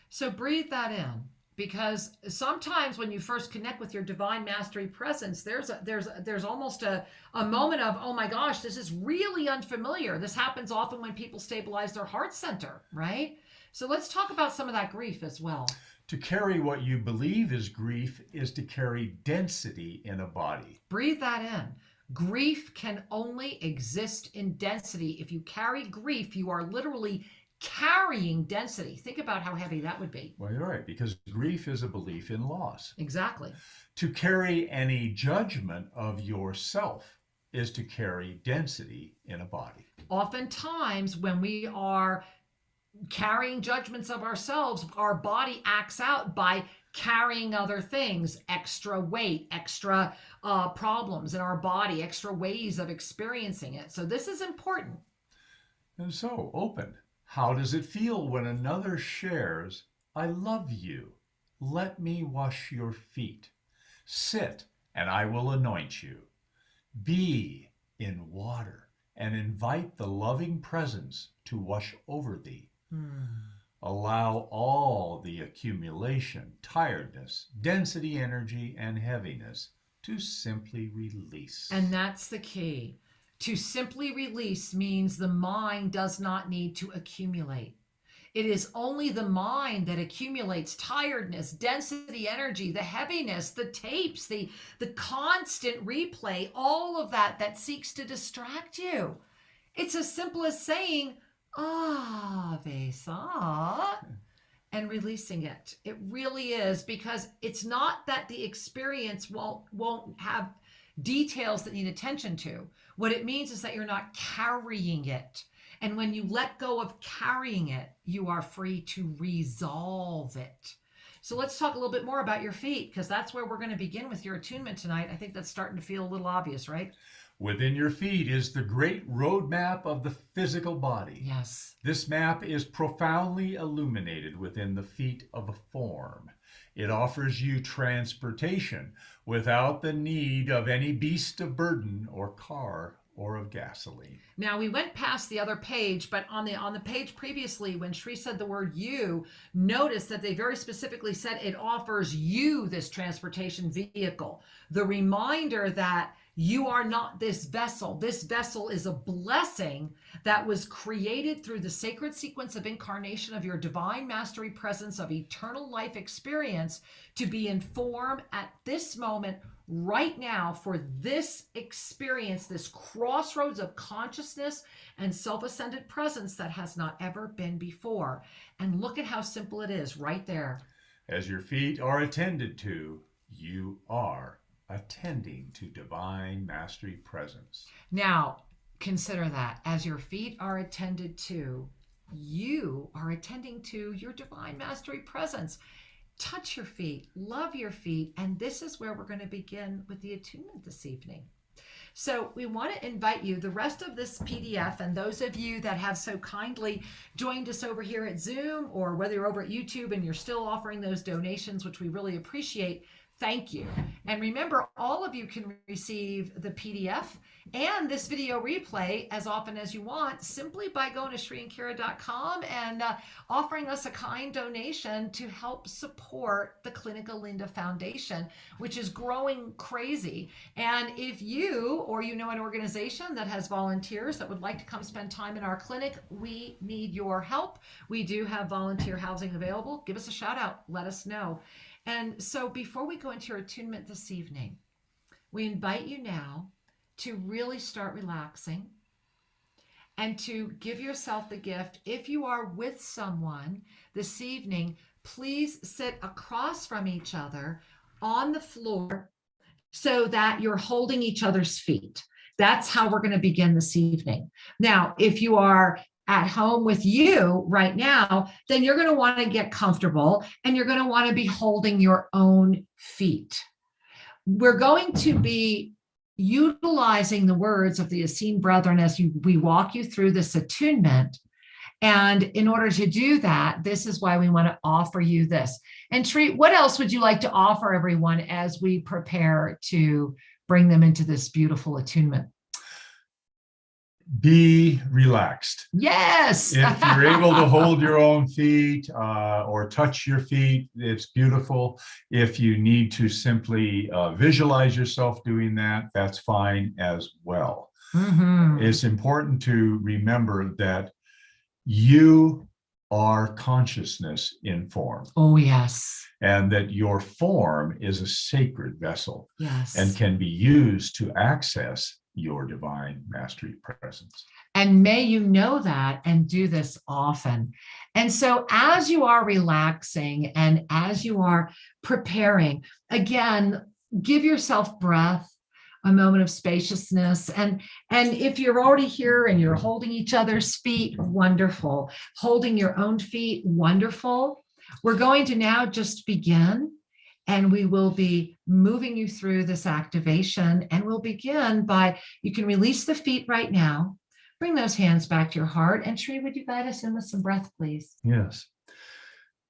So breathe that in. Because sometimes when you first connect with your divine mastery presence, there's almost a moment of, oh my gosh, this is really unfamiliar. This happens often when people stabilize their heart center, right? So let's talk about some of that grief as well. To carry what you believe is grief is to carry density in a body. Breathe that in. Grief can only exist in density. If you carry grief, you are literally carrying density. Think about how heavy that would be. Well, you're right, because grief is a belief in loss. Exactly. To carry any judgment of yourself is to carry density in a body. Oftentimes, when we are carrying judgments of ourselves, our body acts out by carrying other things, extra weight, extra problems in our body, extra ways of experiencing it. So this is important. And so, open. How does it feel when another shares, I love you, let me wash your feet. Sit, and I will anoint you. Be in water, and invite the loving presence to wash over thee. Allow all the accumulation, tiredness, density, energy, and heaviness to simply release. And that's the key. To simply release means the mind does not need to accumulate. It is only the mind that accumulates tiredness, density, energy, the heaviness, the tapes, the constant replay, all of that seeks to distract you. It's as simple as saying, Ave Sa, and releasing it. It really is, because it's not that the experience won't have details that need attention to. What it means is that you're not carrying it. And when you let go of carrying it, you are free to resolve it. So let's talk a little bit more about your feet, because that's where we're going to begin with your attunement tonight. I think that's starting to feel a little obvious, right? Within your feet is the great roadmap of the physical body. Yes. This map is profoundly illuminated within the feet of a form. It offers you transportation without the need of any beast of burden or car or of gasoline. Now we went past the other page, but on the page previously, when Shri said the word you, notice that they very specifically said it offers you this transportation vehicle. The reminder that you are not this vessel. This vessel is a blessing that was created through the sacred sequence of incarnation of your divine mastery presence of eternal life experience to be in form at this moment right now for this experience, this crossroads of consciousness and self-ascended presence that has not ever been before. And look at how simple it is right there. As your feet are attended to, you are attending to divine mastery presence. Now, consider that as your feet are attended to, you are attending to your divine mastery presence. Touch your feet, love your feet, and this is where we're going to begin with the attunement this evening. So we want to invite you, the rest of this PDF, and those of you that have so kindly joined us over here at Zoom, or whether you're over at YouTube and you're still offering those donations, which we really appreciate, thank you. And remember, all of you can receive the PDF and this video replay as often as you want, simply by going to shriandkira.com and offering us a kind donation to help support the Clinica Linda Foundation, which is growing crazy. And if you or you know an organization that has volunteers that would like to come spend time in our clinic, we need your help. We do have volunteer housing available. Give us a shout out. Let us know. And so before we go into your attunement this evening, we invite you now to really start relaxing and to give yourself the gift. If you are with someone this evening, please sit across from each other on the floor so that you're holding each other's feet. That's how we're going to begin this evening. Now, if you are at home with you right now, then you're going to want to get comfortable and you're going to want to be holding your own feet. We're going to be utilizing the words of the Essene brethren as we walk you through this attunement. And in order to do that, this is why we want to offer you this. And Shri, what else would you like to offer everyone as we prepare to bring them into this beautiful attunement? Be relaxed. Yes. If you're able to hold your own feet or touch your feet, it's beautiful. If you need to simply visualize yourself doing that, that's fine as well. Mm-hmm. It's important to remember that you are consciousness in form. Oh, yes. And that your form is a sacred vessel. Yes. And can be used to access your divine mastery presence. And may you know that and do this often. And so as you are relaxing and as you are preparing, again, give yourself breath, a moment of spaciousness. And if you're already here and you're holding each other's feet, wonderful. Holding your own feet, wonderful. We're going to now just begin. And we will be moving you through this activation. And we'll begin by, you can release the feet right now. Bring those hands back to your heart. And Shri, would you guide us in with some breath, please? Yes.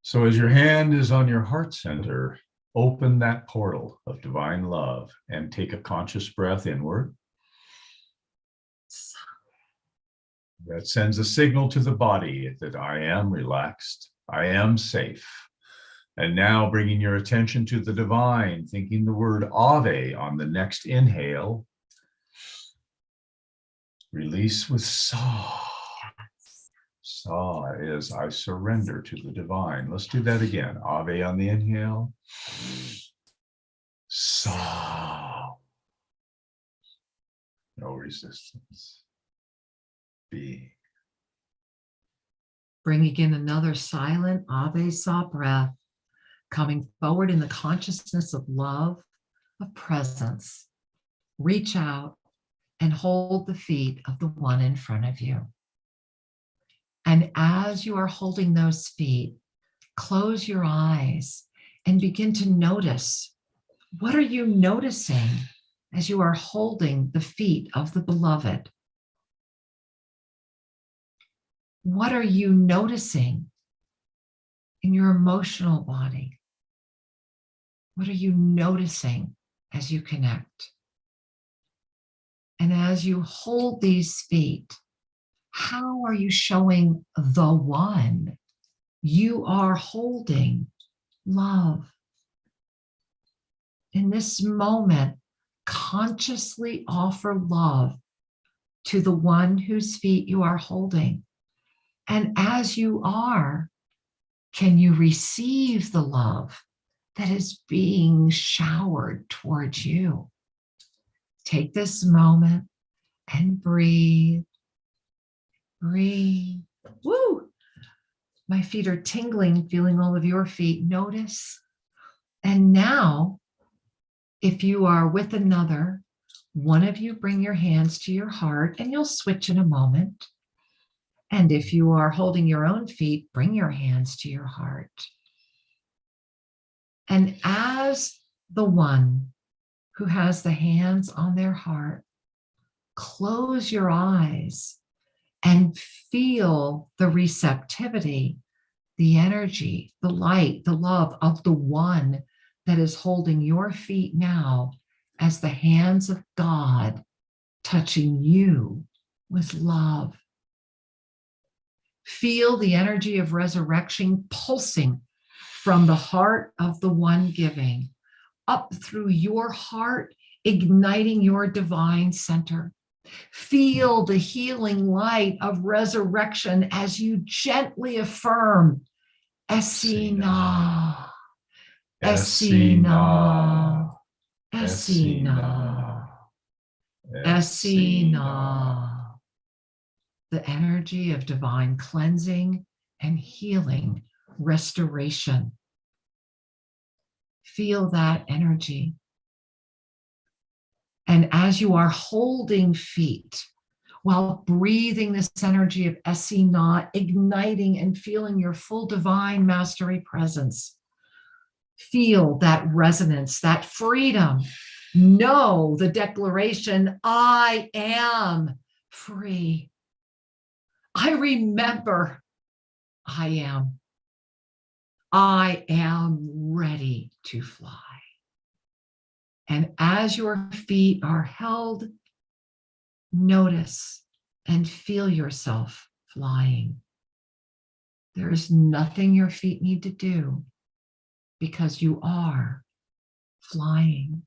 So as your hand is on your heart center, open that portal of divine love and take a conscious breath inward. That sends a signal to the body that I am relaxed, I am safe. And now bringing your attention to the divine, thinking the word Ave on the next inhale. Release with Sa. Sa is I surrender to the divine. Let's do that again. Ave on the inhale. Sa. No resistance. Be. Bring again another silent Ave Sa breath. Coming forward in the consciousness of love, of presence. Reach out and hold the feet of the one in front of you. And as you are holding those feet, close your eyes and begin to notice. What are you noticing as you are holding the feet of the beloved, what are you noticing in your emotional body? What are you noticing as you connect? And as you hold these feet, how are you showing the one you are holding love? In this moment, consciously offer love to the one whose feet you are holding. And as you are, can you receive the love that is being showered towards you? Take this moment and breathe. Breathe. Woo! My feet are tingling, feeling all of your feet. Notice. And now, if you are with another, one of you bring your hands to your heart, and you'll switch in a moment. And if you are holding your own feet, bring your hands to your heart. And as the one who has the hands on their heart, close your eyes and feel the receptivity, the energy, the light, the love of the one that is holding your feet now as the hands of God touching you with love. Feel the energy of resurrection pulsing from the heart of the one giving up through your heart, igniting your divine center. Feel the healing light of resurrection as you gently affirm, Essenah, Essenah, Essenah, Essenah. The energy of divine cleansing and healing, restoration. Feel that energy. And as you are holding feet, while breathing this energy of Essenah, igniting and feeling your full divine mastery presence, feel that resonance, that freedom. Know the declaration, I am free. I remember I am. I am ready to fly. And as your feet are held, notice and feel yourself flying. There is nothing your feet need to do because you are flying.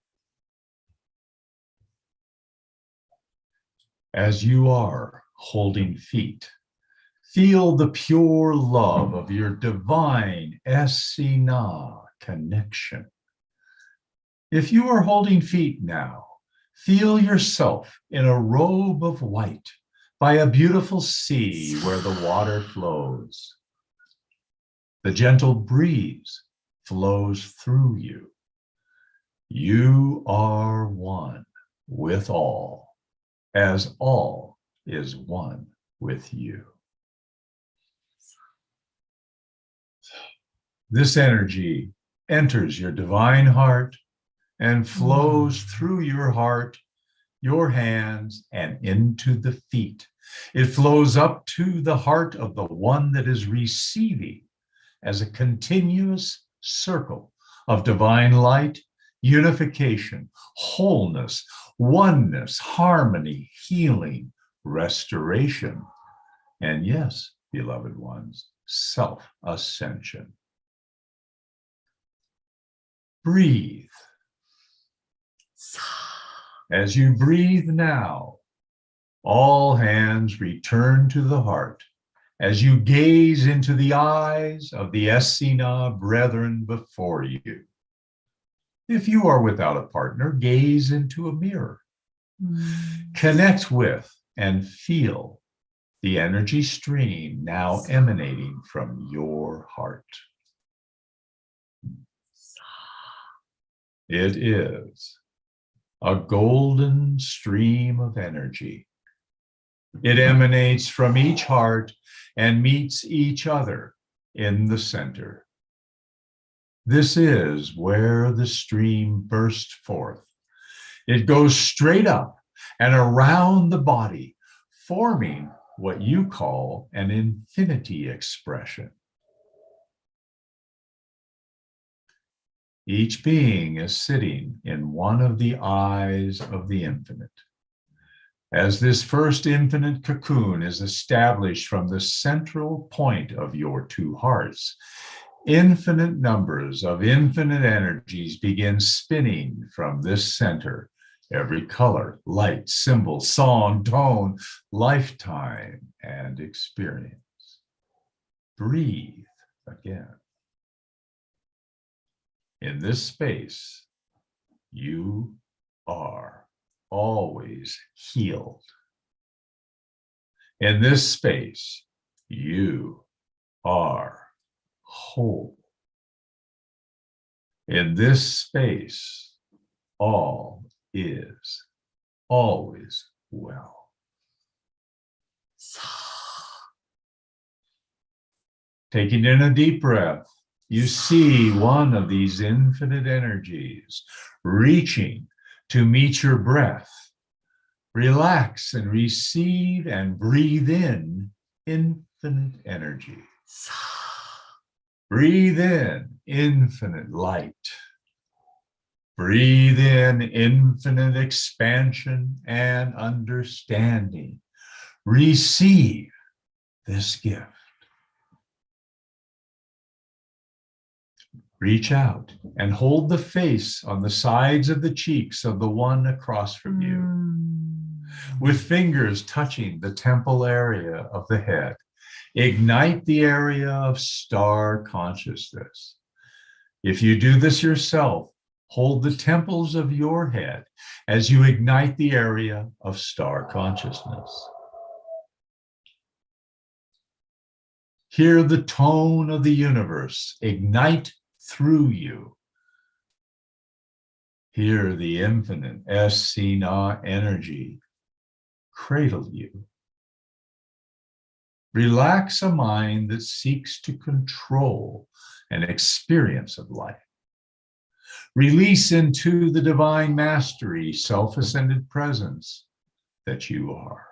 As you are holding feet, feel the pure love of your divine Essenah connection. If you are holding feet now, feel yourself in a robe of white by a beautiful sea where the water flows. The gentle breeze flows through you. You are one with all, as all is one with you. This energy enters your divine heart and flows through your heart, your hands, and into the feet. It flows up to the heart of the one that is receiving as a continuous circle of divine light, unification, wholeness, oneness, harmony, healing, restoration, and yes, beloved ones, self-ascension. Breathe. As you breathe now, all hands return to the heart as you gaze into the eyes of the Essenah brethren before you. If you are without a partner, gaze into a mirror. Connect with and feel the energy stream now emanating from your heart. It is a golden stream of energy. It emanates from each heart and meets each other in the center. This is where the stream burst forth It goes straight up and around the body, forming what you call an infinity expression. Each being is sitting in one of the eyes of the infinite. As this first infinite cocoon is established from the central point of your two hearts, infinite numbers of infinite energies begin spinning from this center. Every color, light, symbol, song, tone, lifetime, and experience. Breathe again. In this space, you are always healed. In this space, you are whole. In this space, all is always well. Taking in a deep breath, you see one of these infinite energies reaching to meet your breath. Relax and receive and breathe in infinite energy. Breathe in infinite light. Breathe in infinite expansion and understanding. Receive this gift. Reach out and hold the face on the sides of the cheeks of the one across from you, with fingers touching the temple area of the head. Ignite the area of star consciousness. If you do this yourself, hold the temples of your head as you ignite the area of star consciousness. Hear the tone of the universe ignite through you. Hear the infinite Essenah energy cradle you. Relax a mind that seeks to control an experience of life. Release into the divine mastery, self-ascended presence that you are.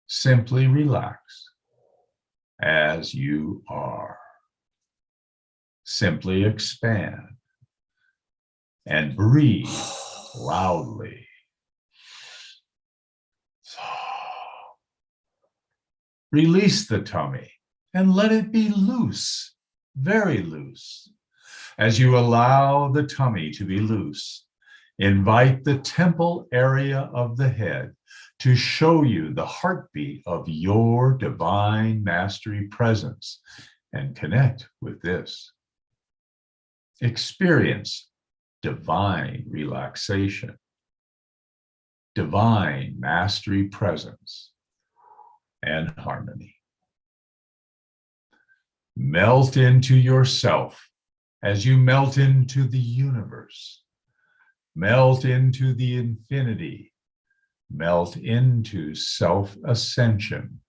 Simply relax as you are. Simply expand and breathe loudly. Release the tummy and let it be loose, very loose. As you allow the tummy to be loose, invite the temple area of the head to show you the heartbeat of your divine mastery presence and connect with this. Experience divine relaxation, divine mastery presence, and harmony. Melt into yourself as you melt into the universe. Melt into the infinity. Melt into self-ascension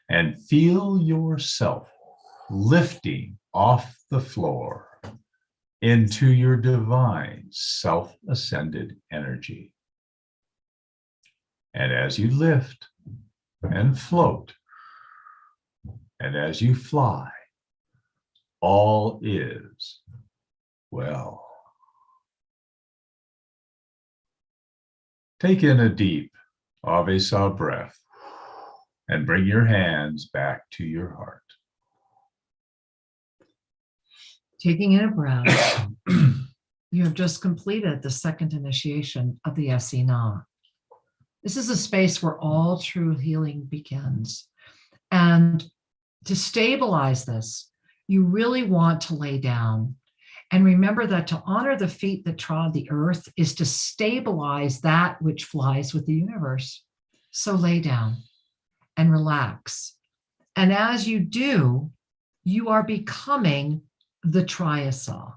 and feel yourself lifting off the floor into your divine self-ascended energy. And as you lift and float, and as you fly, all is well. Take in a deep Avesa breath and bring your hands back to your heart. Taking in a breath, you have just completed the second initiation of the Essenah. This is a space where all true healing begins. And to stabilize this, you really want to lay down. And remember that to honor the feet that trod the earth is to stabilize that which flies with the universe. So lay down and relax. And as you do, you are becoming the triasa.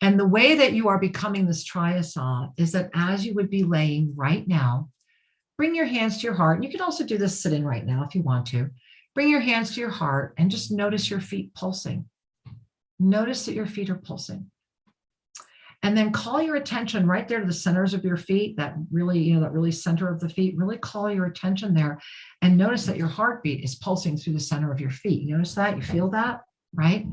And the way that you are becoming this triasa is that as you would be laying right now, bring your hands to your heart. And you can also do this sitting right now if you want to. Bring your hands to your heart and just notice your feet pulsing. Notice that your feet are pulsing. And then call your attention right there to the centers of your feet, that really center of the feet. Really call your attention there and notice that your heartbeat is pulsing through the center of your feet. You notice that? You feel that, right?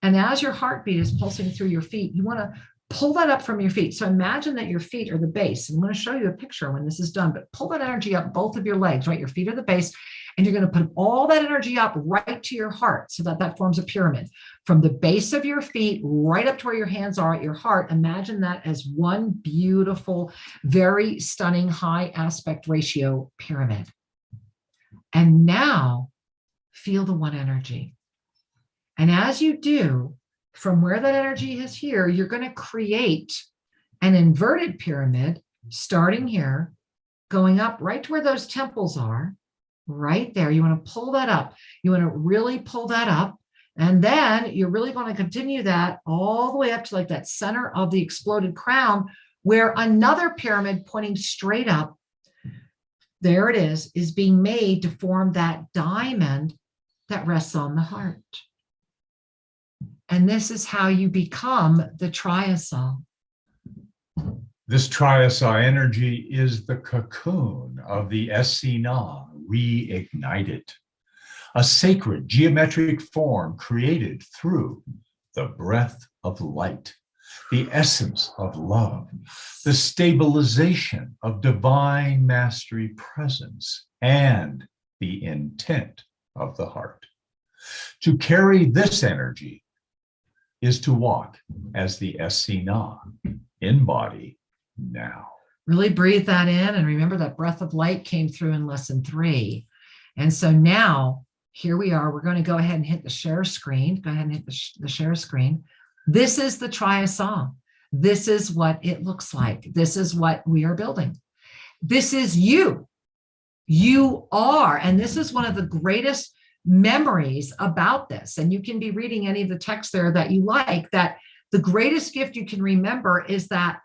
And as your heartbeat is pulsing through your feet, you want to pull that up from your feet. So imagine that your feet are the base. I'm going to show you a picture when this is done, but pull that energy up both of your legs, right? Your feet are the base, and you're going to put all that energy up right to your heart so that that forms a pyramid. From the base of your feet right up to where your hands are at your heart, imagine that as one beautiful, very stunning high aspect ratio pyramid. And now feel the one energy. And as you do, from where that energy is here, you're going to create an inverted pyramid starting here, going up right to where those temples are, right there. You want to pull that up. You want to really pull that up. And then you're really going to continue that all the way up to like that center of the exploded crown, where another pyramid pointing straight up, there it is being made to form that diamond that rests on the heart. And this is how you become the triasaw. This triasaw energy is the cocoon of the Essenah reignited, a sacred geometric form created through the breath of light, the essence of love, the stabilization of divine mastery presence, and the intent of the heart. To carry this energy is to walk as the Essenah in body now. Really breathe that in, and remember that breath of light came through in lesson 3. And so now here we are. We're going to go ahead and hit the share screen. Go ahead and hit the share screen. This is the triasaw. This is what it looks like. This is what we are building. This is you. You are, and this is one of the greatest memories about this. And you can be reading any of the text there that you like, that the greatest gift you can remember is that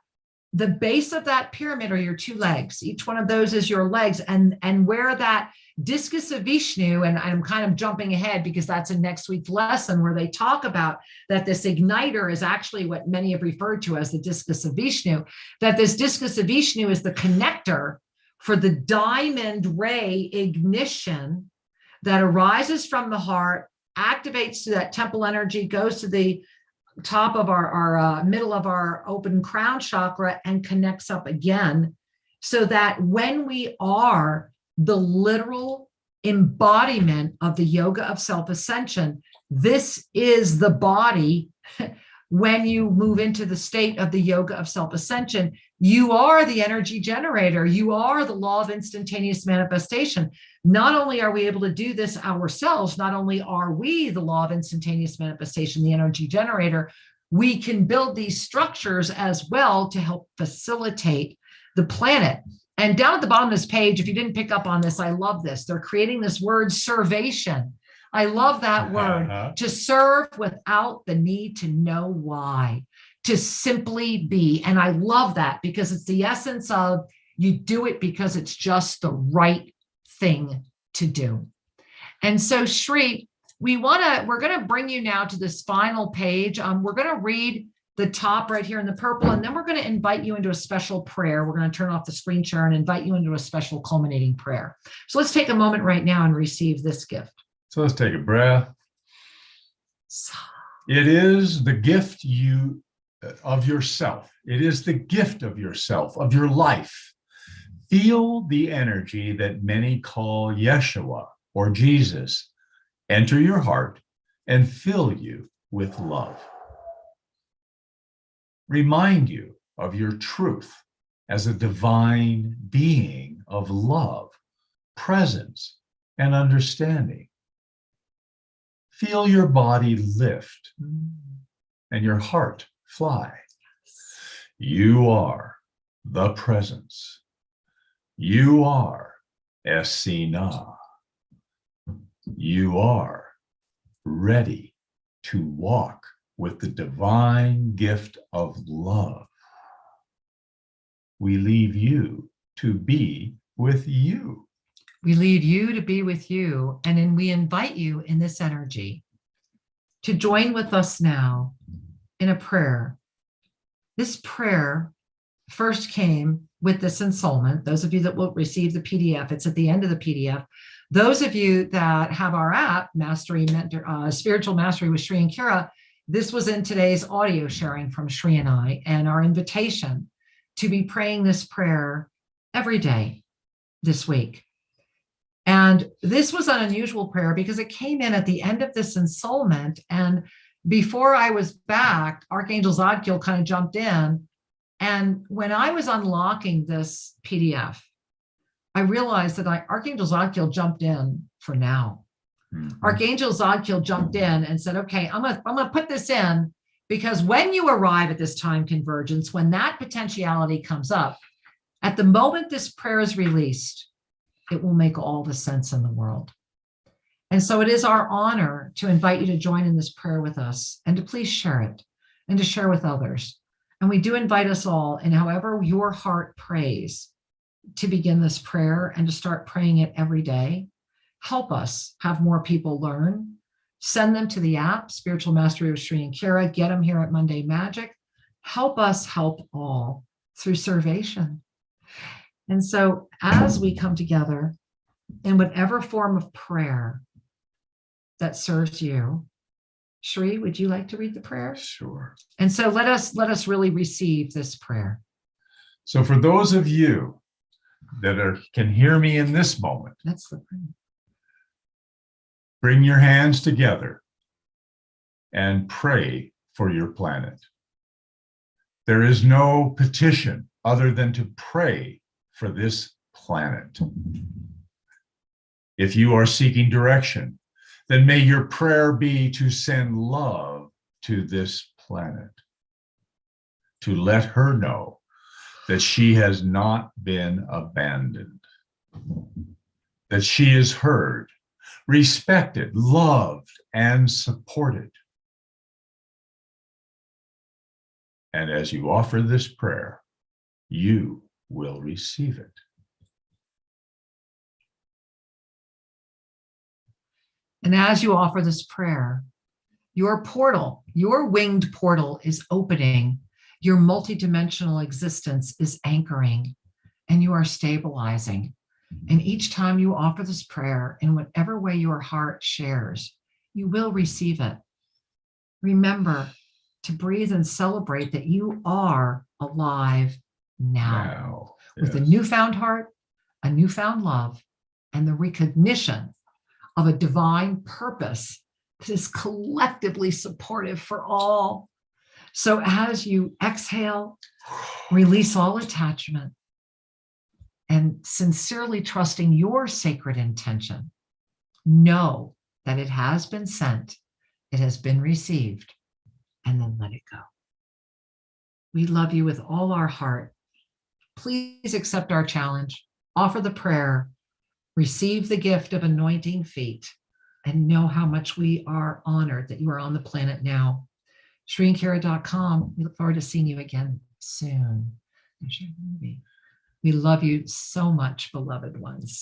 the base of that pyramid are your 2 legs. Each one of those is your legs. And where that discus of Vishnu, and I'm kind of jumping ahead because that's a next week's lesson where they talk about that this igniter is actually what many have referred to as the discus of Vishnu, that this discus of Vishnu is the connector for the diamond ray ignition that arises from the heart, activates to that temple energy, goes to the top of our middle of our open crown chakra and connects up again, so that when we are the literal embodiment of the yoga of self-ascension, this is the body. When you move into the state of the yoga of self-ascension, you are the energy generator. You are the law of instantaneous manifestation. Not only are we able to do this ourselves, not only are we the law of instantaneous manifestation, the energy generator, we can build these structures as well to help facilitate the planet. And down at the bottom of this page, if you didn't pick up on this, I love this. They're creating this word servation. I love that word, to serve without the need to know why, to simply be. And I love that because it's the essence of you do it because it's just the right thing to do. And so Shri, we're going to bring you now to this final page. We're going to read the top right here in the purple, and then we're going to invite you into a special prayer. We're going to turn off the screen share and invite you into a special culminating prayer. So let's take a moment right now and receive this gift. So let's take a breath. It is the gift of yourself. It is the gift of yourself, of your life. Feel the energy that many call Yeshua or Jesus enter your heart and fill you with love. Remind you of your truth as a divine being of love, presence, and understanding. Feel your body lift and your heart fly. You are the presence. You are Essenah. You are ready to walk with the divine gift of love. We leave you to be with you. We lead you to be with you, and then we invite you in this energy to join with us now in a prayer This prayer first came with this ensoulment. Those of you that will receive the PDF, it's at the end of the PDF. Those of you that have our app, Spiritual Mastery with Shri and Kira, this was in today's audio sharing from Shri and I, and our invitation to be praying this prayer every day this week. And this was an unusual prayer because it came in at the end of this ensoulment. And before I was back, Archangel Zadkiel kind of jumped in. And when I was unlocking this PDF, I realized that Archangel Zadkiel jumped in for now. Mm-hmm. Archangel Zadkiel jumped in and said, okay, I'm gonna put this in because when you arrive at this time convergence, when that potentiality comes up, at the moment this prayer is released, it will make all the sense in the world. And so it is our honor to invite you to join in this prayer with us and to please share it and to share with others. And we do invite us all, in however your heart prays, to begin this prayer and to start praying it every day. Help us have more people learn. Send them to the app, Spiritual Mastery with Shri and Kira. Get them here at Monday Magic. Help us help all through servation. And so as we come together in whatever form of prayer that serves you, Shri, would you like to read the prayer? Sure. And so let us really receive this prayer. So for those of you that can hear me in this moment, that's the prayer. Bring your hands together and pray for your planet. There is no petition other than to pray for this planet. If you are seeking direction, then may your prayer be to send love to this planet, to let her know that she has not been abandoned, that she is heard, respected, loved, and supported. And as you offer this prayer, you will receive it. And as you offer this prayer, your portal, your winged portal is opening, your multidimensional existence is anchoring, and you are stabilizing. And each time you offer this prayer, in whatever way your heart shares, you will receive it. Remember to breathe and celebrate that you are alive now. With a newfound heart, a newfound love, and the recognition of a divine purpose that is collectively supportive for all. So as you exhale, release all attachment, and sincerely trusting your sacred intention, know that it has been sent, it has been received, and then let it go. We love you with all our heart. Please accept our challenge, offer the prayer, receive the gift of anointing feet, and know how much we are honored that you are on the planet now. ShriandKira.com. We look forward to seeing you again soon. There's your movie. We love you so much, beloved ones.